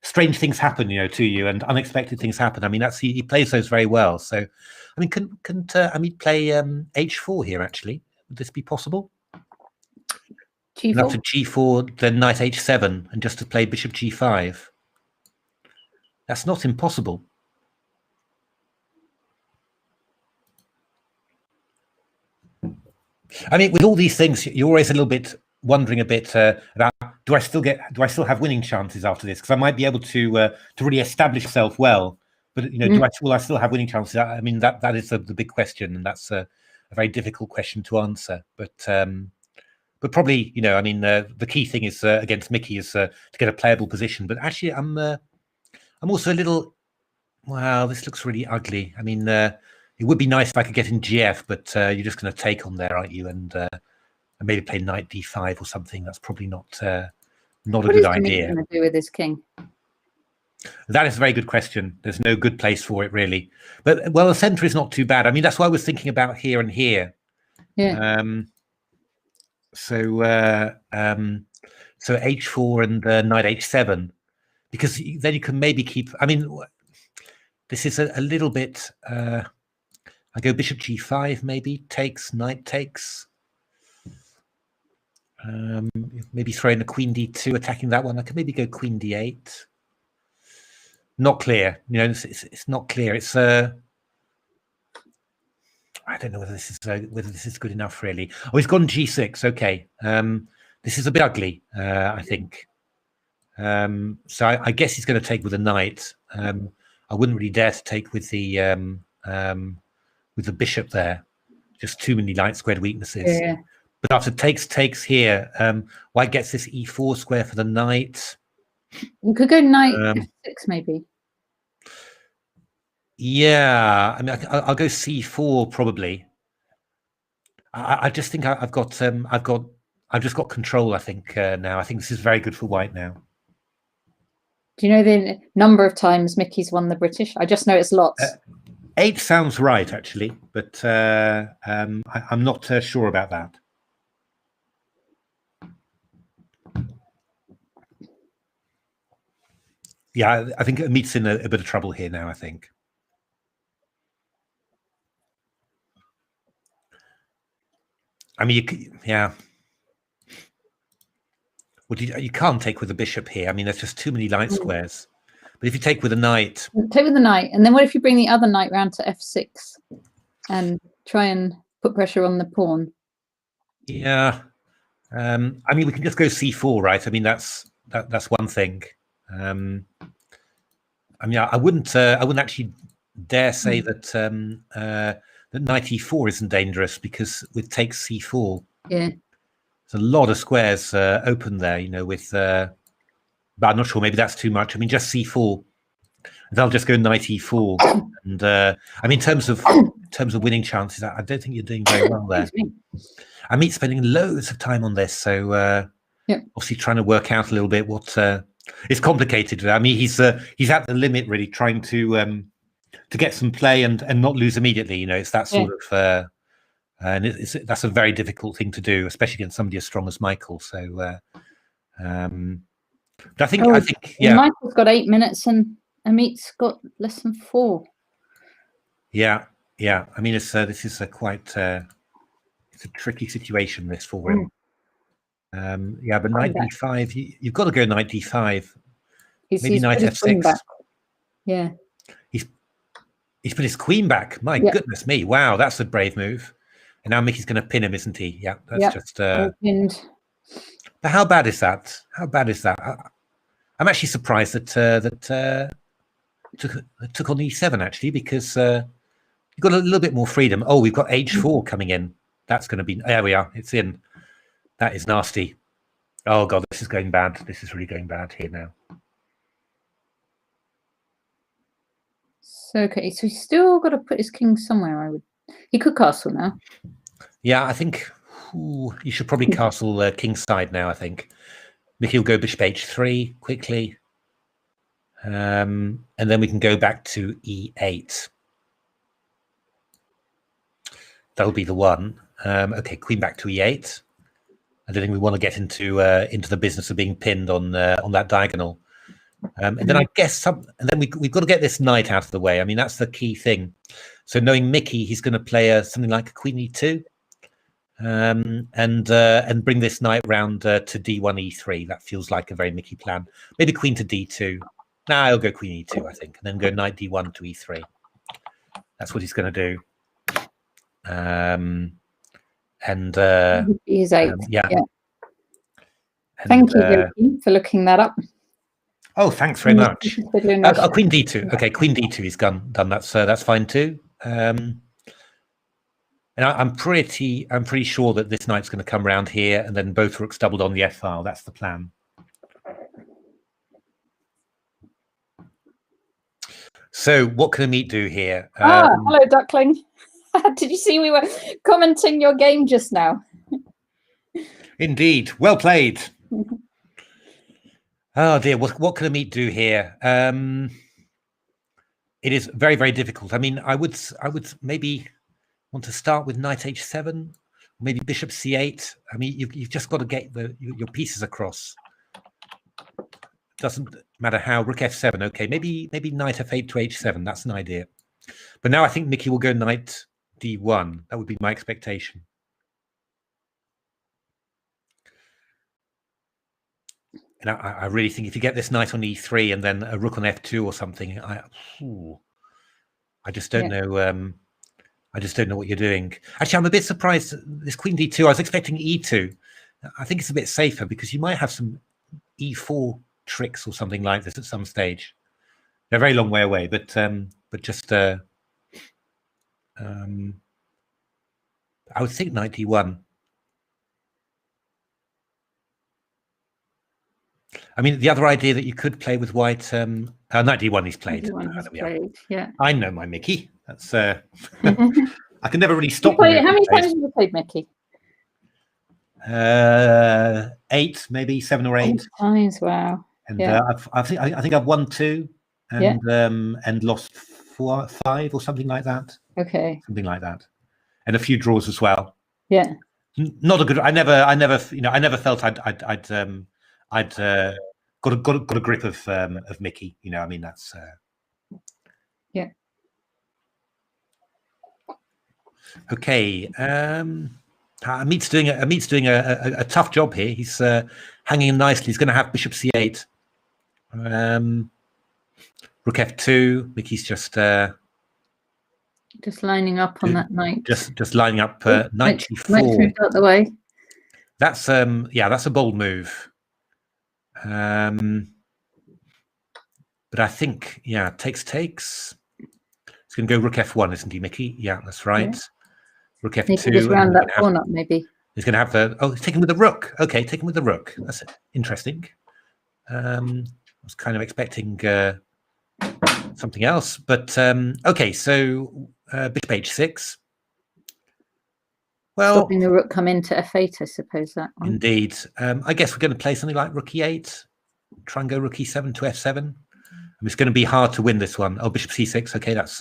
strange things happen, you know, to you, and unexpected things happen. I mean, he plays those very well. So I mean, can Ameet play h4 here actually? Would this be possible? G4? After g4, then knight h7, and just to play bishop g5. That's not impossible. I mean, with all these things, you're always a little bit wondering a bit about do I still have winning chances after this? Because I might be able to really establish myself well, but you know, will I still have winning chances? I mean, that is the big question, and that's a very difficult question to answer. But probably, you know, I mean, the key thing is against Mickey is to get a playable position. But actually, I'm also a little. Wow, this looks really ugly. I mean, it would be nice if I could get in GF, but you're just going to take on there, aren't you? And maybe play knight d5 or something. That's probably not a good idea. What is Ameet going to do with his king? That is a very good question. There's no good place for it, really. But, well, the center is not too bad. I mean, that's what I was thinking about here and here. Yeah. So h4 and knight h7, because then you can maybe keep. I mean, this is a little bit. I go bishop g5, maybe takes, knight takes. Maybe throw in a queen d2, attacking that one. I could maybe go queen d8. Not clear. You know, it's not clear. It's I don't know whether this is good enough, really. Oh, he's gone g6. Okay. This is a bit ugly, I think. So I guess he's going to take with a knight. I wouldn't really dare to take with the bishop there. Just too many light squared weaknesses. Yeah. But after takes here, white gets this e4 square for the knight. You could go knight f6 maybe. Yeah, I mean, I'll go c4 probably. I just think I've just got control. I think now. I think this is very good for white now. Do you know the number of times Mickey's won the British? I just know it's lots. 8 sounds right, actually, but I'm not sure about that. Yeah, I think Ameet's in a bit of trouble here now, I think. I mean, yeah. Well, you can't take with a bishop here. I mean, there's just too many light squares. But if you take with a knight... Take with the knight. And then what if you bring the other knight round to f6 and try and put pressure on the pawn? Yeah. I mean, we can just go c4, right? I mean, that's one thing. I mean, I wouldn't actually dare say that that knight e4 isn't dangerous, because with take c4, yeah, there's a lot of squares open there, you know, with but I'm not sure, maybe that's too much. I mean, just c4, they'll just go knight e4, and I mean, in terms of winning chances, I don't think you're doing very well there. Ameet's spending loads of time on this, so obviously trying to work out a little bit what it's complicated. I mean, he's at the limit, really, trying to get some play and not lose immediately. You know, it's that sort of and that's a very difficult thing to do, especially against somebody as strong as Michael. So, but I think yeah, Michael's got 8 minutes and Ameet's got less than 4. Yeah. I mean, this is a quite it's a tricky situation, this, for him. Yeah, but knight d5, you've got to go knight d5. Maybe knight f6. Yeah. He's put his queen back. My goodness me! Wow, that's a brave move. And now Mickey's going to pin him, isn't he? Yeah, that's Yep. just. Pinned. But how bad is that? How bad is that? I'm actually surprised that took on E7 actually, because you've got a little bit more freedom. Oh, we've got H4 coming in. That's going to be. There we are. It's in. That is nasty. Oh God, this is going bad. This is really going bad here now. So okay, so he's still got to put his king somewhere. He could castle now. Yeah, I think you should probably castle king side now. I think Mickey will go bishop H3 quickly, and then we can go back to E8. That'll be the one. Okay, queen back to E8. I don't think we want to get into the business of being pinned on that diagonal. And then I guess and then we've got to get this knight out of the way. I mean, that's the key thing. So knowing Mickey, he's going to play something like a queen E2, and bring this knight round to D1 E3. That feels like a very Mickey plan. Maybe queen to D2. Nah, I'll go queen E2, I think, and then go knight D1 to E3. That's what he's going to do. He's 8. Yeah. And, thank you, Vicky, for looking that up. Oh, thanks very much. Queen D2. Okay, queen D2 is done. That's fine too. And I'm pretty sure that this knight's going to come around here, and then both rooks doubled on the F file. That's the plan. So what can Ameet do here? Hello, Duckling. Did you see we were commenting your game just now? Indeed. Well played. Oh dear, what can Ameet do here? It is very, very difficult. I mean, I would maybe want to start with knight H7, maybe bishop C8. I mean, you've just got to get your pieces across. Doesn't matter how. Rook F7. Okay, maybe knight F8 to H7. That's an idea. But now I think Mickey will go knight D1. That would be my expectation. And I really think if you get this knight on E3 and then a rook on F2 or something, I just don't know. I just don't know what you're doing. Actually, I'm a bit surprised. This queen D2. I was expecting E2. I think it's a bit safer because you might have some E4 tricks or something like this at some stage. They're a very long way away, but just I would think knight D1. I mean, the other idea that you could play with white, knight D1 he's played. Yeah. I know my Mickey. That's I can never really stop. How many times have you played Mickey? 8, maybe 7 or 8. 8 times, wow. And I think I've won 2 and lost 4 or 5 or something like that. Okay. Something like that, and a few draws as well. Yeah. Not a good. I never felt I'd got a grip of Mickey. You know, I mean that's. Yeah. Okay. Ameet's doing a tough job here. He's hanging nicely. He's going to have bishop C8. Rook F2. Mickey's just lining up on that knight. Just lining up knight G4. Knight moved out the way. That's that's a bold move. But I think takes. It's going to go rook F1, isn't he, Mickey? Yeah, that's right. Yeah. Rook F2. He can just round that pawn up, maybe. He's going to have he's taking with the rook. Okay, taking with the rook. That's interesting. I was kind of expecting something else, but okay. So bishop H6. Well, stopping the rook come into F8, I suppose that one. Indeed. I guess we're going to play something like rook E8. Try and go rook E7 to F7. It's going to be hard to win this one. Oh, bishop C6. Okay, that's.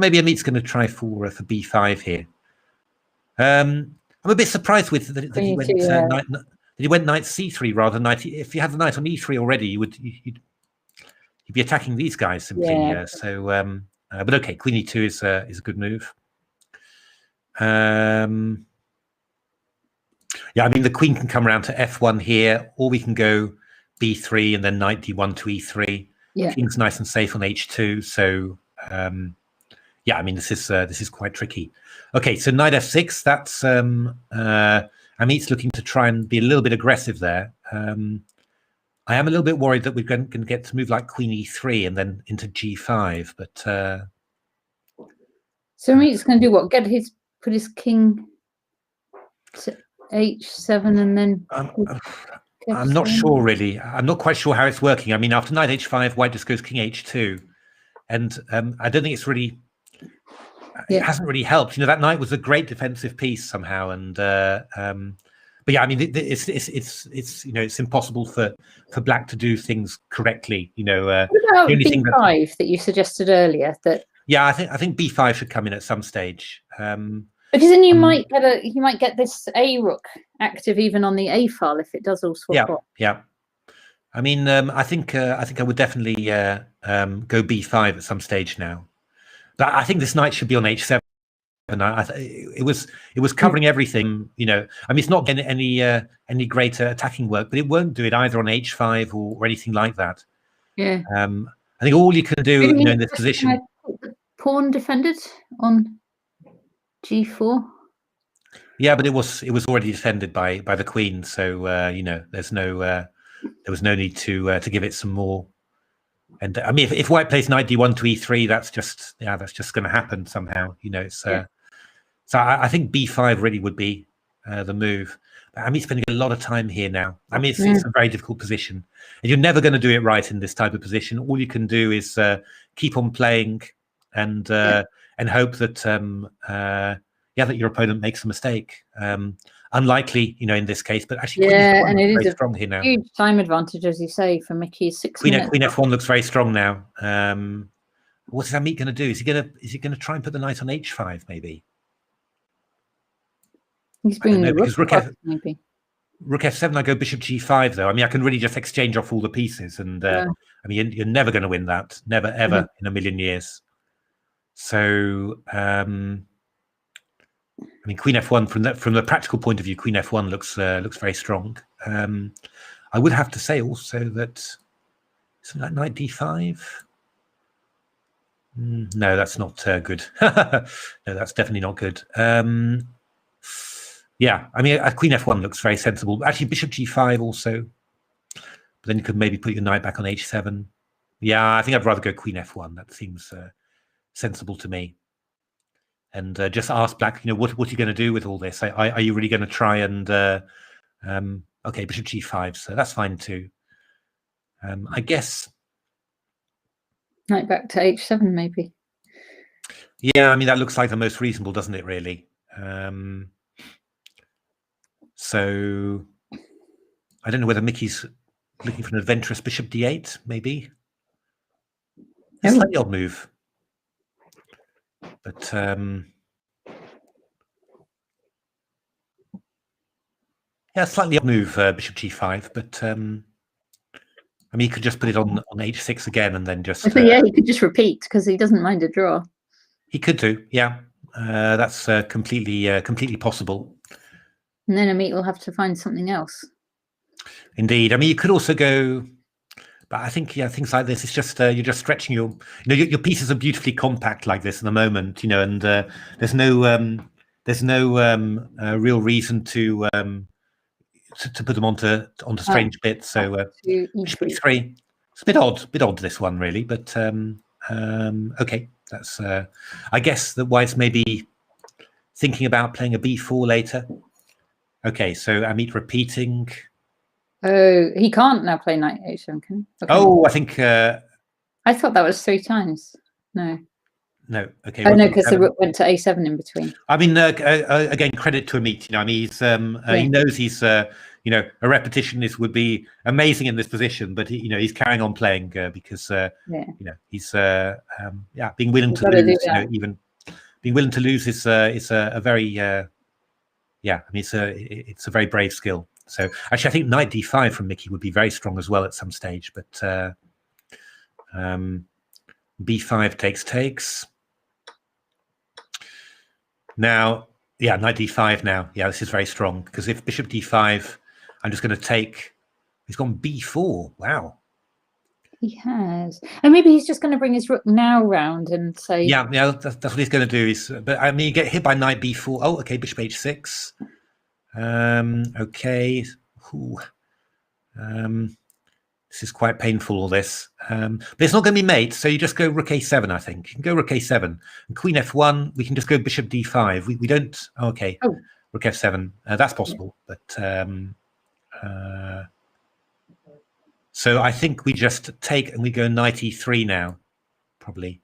Maybe Ameet's going to try for B5 here. I'm a bit surprised with that he went knight C3 rather than knight. If you had the knight on E3 already, you'd be attacking these guys simply. Yeah. So, but okay, queen E2 is a good move. Yeah, I mean the queen can come around to F1 here, or we can go B3 and then knight D1 to E3. Yeah. King's nice and safe on H2, so Yeah, I mean, this is quite tricky. Okay, so knight f6. That's Ameet's looking to try and be a little bit aggressive there. I am a little bit worried that we're going to get to move like queen e3 and then into g5. But so Ameet's going to do what? Put his king to h7 and then. I'm not sure really. I'm not quite sure how it's working. I mean, after knight h5, white just goes king h2, and I don't think it's really. It hasn't really helped. You know, that knight was a great defensive piece somehow, and but yeah, I mean, it's it's impossible for black to do things correctly. You know, what about the only thing b5 that you suggested earlier? That yeah, I think b5 should come in at some stage. Because then you might get this a rook active even on the a file if it does all swap off. Yeah. I mean, I think I would definitely go b5 at some stage now. But I think this knight should be on h7. It was covering everything, you know. I mean, it's not getting any greater attacking work, but it won't do it either on h5 or anything like that. Yeah. I think all you can do, you know, in this position. Pawn defended on g4. Yeah, but it was already defended by the queen, so you know, there was no need to give it some more. And I mean, if white plays knight d1 to e3, that's just going to happen somehow. You know, so I think b5 really would be the move. I'm spending a lot of time here now. I mean, it's a very difficult position, and you're never going to do it right in this type of position. All you can do is keep on playing and hope that that your opponent makes a mistake. Unlikely, you know, in this case, but actually, and it is very strong here now. Huge time advantage, as you say, for Mickey. 6 minutes. Queen f1 looks very strong now. What is Ameet going to do? Is he going to try and put the knight on h5? Maybe. He's bringing the rook maybe. Rook f7. I go bishop g5 though. I mean, I can really just exchange off all the pieces, and I mean, you're never going to win that. Never, ever in a million years. So. I mean, queen f1 from the practical point of view, queen f1 looks very strong. I would have to say also that something like knight d5. No, that's not good. No, that's definitely not good. Yeah, I mean, queen f1 looks very sensible. Actually, bishop g5 also. But then you could maybe put your knight back on h7. Yeah, I think I'd rather go queen f1. That seems sensible to me. And just ask black, you know, what are you going to do with all this? Are you really going to try and okay, bishop g5, so that's fine too. I guess knight back to h7 maybe. Yeah, I mean, that looks like the most reasonable, doesn't it, really? So I don't know whether Mickey's looking for an adventurous bishop d8, maybe. A slightly odd move. But yeah, slightly odd move, bishop g5. But I mean, he could just put it on h6 again, and then just yeah, he could just repeat because he doesn't mind a draw. He could do, yeah. That's completely possible. And then Ameet will have to find something else. Indeed, I mean, you could also go. But I think, yeah, things like this, it's just you're just stretching your your pieces are beautifully compact like this in the moment, you know, and there's no real reason to put them onto strange bits. So e3, it's a bit odd this one really, but okay, that's I guess that White's maybe thinking about playing a b4 later. Okay, so Ameet repeating. Oh, he can't now play knight h7, can he? Okay. Oh, I think. I thought that was 3 times. No. No. Okay. Oh no, because the rook went to a7 in between. I mean, again, credit to Ameet. You know, I mean, he knows he's you know, a repetition would be amazing in this position, but you know, he's carrying on playing because you know, he's being willing to lose. You know, even being willing to lose is a very I mean, it's a very brave skill. So actually, I think knight d5 from Mickey would be very strong as well at some stage. But b5 takes. Now, yeah, knight d5 now. Yeah, this is very strong because if bishop d5, I'm just going to take. He's gone b4. Wow. He has. And maybe he's just going to bring his rook now round and say... Yeah, that's what he's going to do. But I mean, you get hit by knight b4. Oh, okay, bishop h6. Okay. Ooh. This is quite painful, all this. But it's not going to be mate, so you just go rook a7, I think. You can go rook a7. And queen f1, we can just go bishop d5. We don't... Oh, okay. Oh. Rook f7. That's possible. But so I think we just take and we go knight e3 now, probably.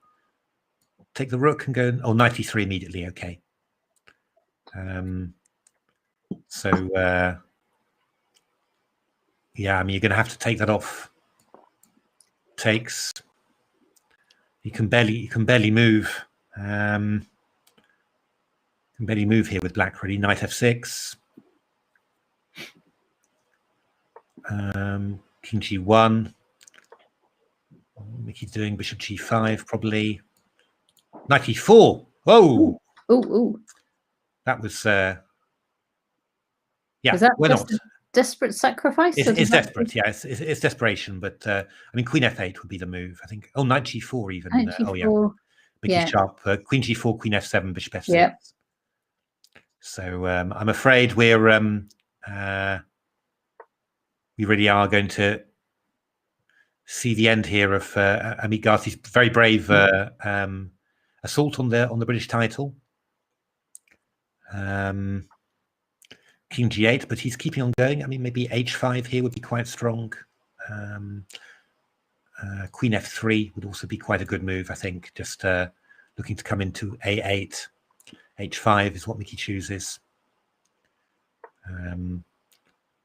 Take the rook and go... Oh, knight e3 immediately. Okay. Yeah, I mean, you're going to have to take that off. Takes. You can barely move. You can barely move here with black. Really, knight f6. King g1. Mickey's doing bishop g5 probably. Knight e4. Whoa. Ooh. That was. Yeah. Was that why not? Desperate sacrifice? It's desperate, yeah. It's desperation, but I mean, queen f8 would be the move, I think. Oh, knight g4 even. Knight g4. Oh, yeah. Mickey sharp. Queen g4, queen f7, bishop f6. Yep. So I'm afraid we really are going to see the end here of Ameet Ghasi's very brave assault on the British title. King g8, but he's keeping on going. I mean, maybe h5 here would be quite strong. Queen f3 would also be quite a good move, I think. Just looking to come into a8. h5 is what Mickey chooses.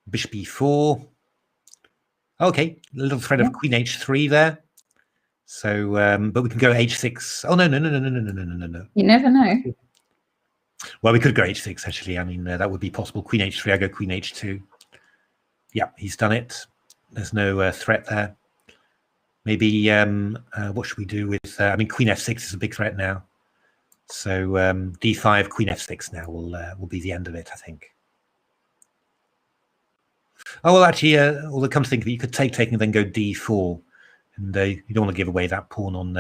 Bishop e4. Okay, a little threat of queen h3 there. So, but we can go h6. Oh, no. You never know. Well, we could go h6, actually. I mean, that would be possible. Queen h3, I go queen h2. Yeah, he's done it. There's no threat there. Maybe, what should we do with... I mean, queen f6 is a big threat now. So d5, queen f6 now will be the end of it, I think. Oh, well, actually, although come to think of it, you could take and then go d4. And you don't want to give away that pawn on...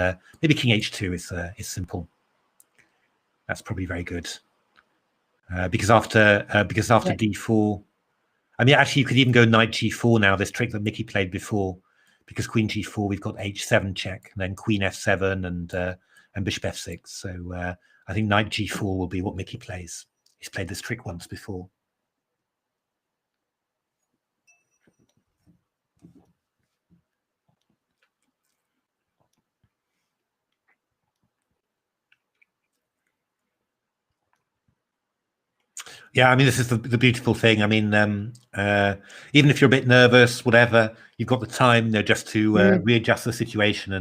maybe king h2 is simple. That's probably very good. Because after d4, I mean, actually, you could even go knight g4 now. This trick that Mickey played before, because queen g4, we've got h7 check, and then queen f7 and bishop f6. So I think knight g4 will be what Mickey plays. He's played this trick once before. Yeah, I mean, this is the beautiful thing. I mean, even if you're a bit nervous, whatever, you've got the time, just to readjust the situation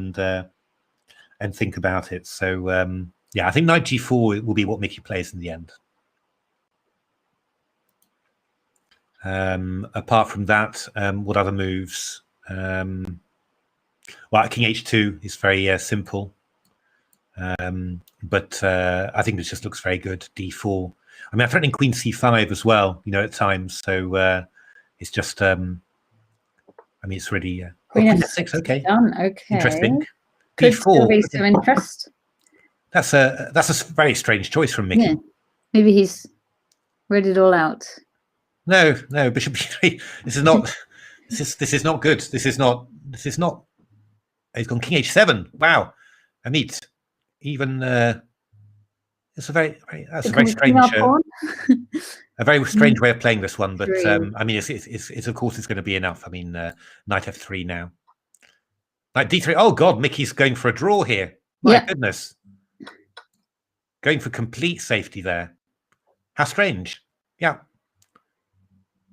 and think about it. So, yeah, I think knight g4 will be what Mickey plays in the end. Apart from that, what other moves? Well, king h2 is very simple, but I think this just looks very good. d4. I mean, I'm threatening queen c5 as well, at times. So it's just, I mean, it's really... queen f6, okay. Done. Okay. Interesting. Could d4. be some interest. That's a very strange choice from Mickey. Yeah. Maybe he's read it all out. No, bishop b3. This is not... this is not good. This is not... He's gone king h7. Wow. Ameet. Even... It's a very strange, a very strange way of playing this one. But I mean, it's of course it's going to be enough. I mean, knight f3 now, knight d3. Oh God, Mickey's going for a draw here. My goodness, going for complete safety there. How strange. Yeah.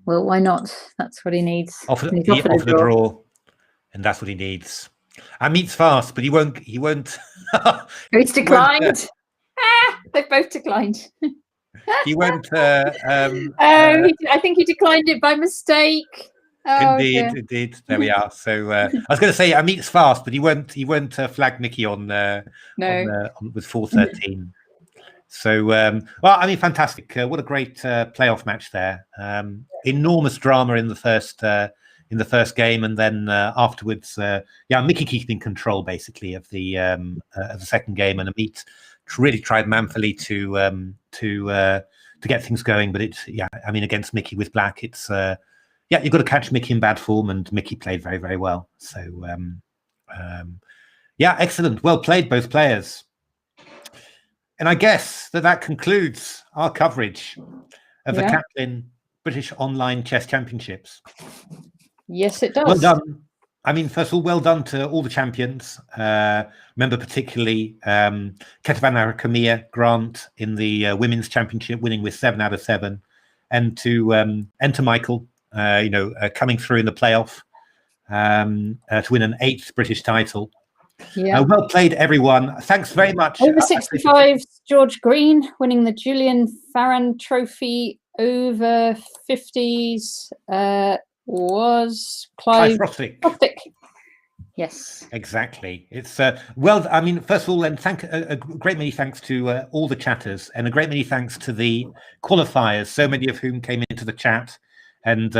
Well, why not? That's what he needs. He offered a draw, and that's what he needs. Ameet's fast, but he won't. He's declined. They've both declined. He won't. I think he declined it by mistake. Oh, indeed. There we are. So I was going to say Ameet's fast, but he won't flag Mickey on with 4-13. So well, I mean, fantastic. What a great playoff match there. Enormous drama in the first the first game, and then afterwards, Mickey keeping control basically of the second game, and Ameet really tried manfully to get things going. But I mean, against Mickey with black, it's you've got to catch Mickey in bad form, and Mickey played very, very well. So excellent, well played, both players. And I guess that concludes our coverage of the Caplin British Online Chess Championships. Yes, it does. Well done. I mean, first of all, well done to all the champions. Remember particularly Ketevan Kamia Grant in the Women's Championship, winning with 7 out of 7. And to Michael, coming through in the playoff to win an 8th British title. Yeah. Well played, everyone. Thanks very much. Over 65s, George Green winning the Julian Farran Trophy. Over 50s was Clive Frostic. Yes, exactly. It's I mean, first of all, and thank a great many thanks to all the chatters, and a great many thanks to the qualifiers, so many of whom came into the chat and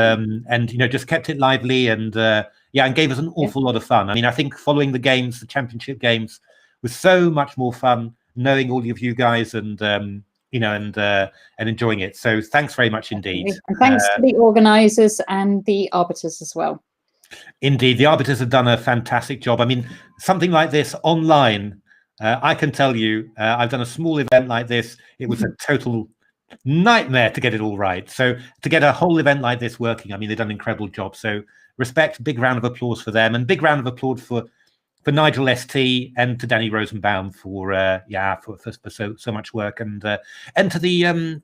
just kept it lively and and gave us an awful lot of fun. I mean, I think following the games, the championship games, was so much more fun knowing all of you guys and enjoying it. So thanks very much indeed. And thanks to the organisers and the arbiters as well. Indeed, the arbiters have done a fantastic job. I mean, something like this online, I can tell you, I've done a small event like this. It was a total nightmare to get it all right. So to get a whole event like this working, I mean, they've done an incredible job. So respect, big round of applause for them, and big round of applause for Nigel ST and to Danny Rosenbaum for so much work, and to the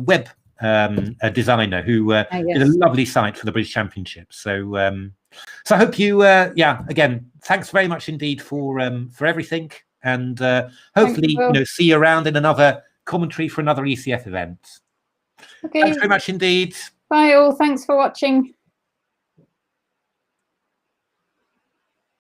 web designer who did a lovely site for the British Championship. So I hope you again, thanks very much indeed for everything, and hopefully see you around in another commentary for another ECF event. Okay. Thanks very much indeed. Bye all. Thanks for watching.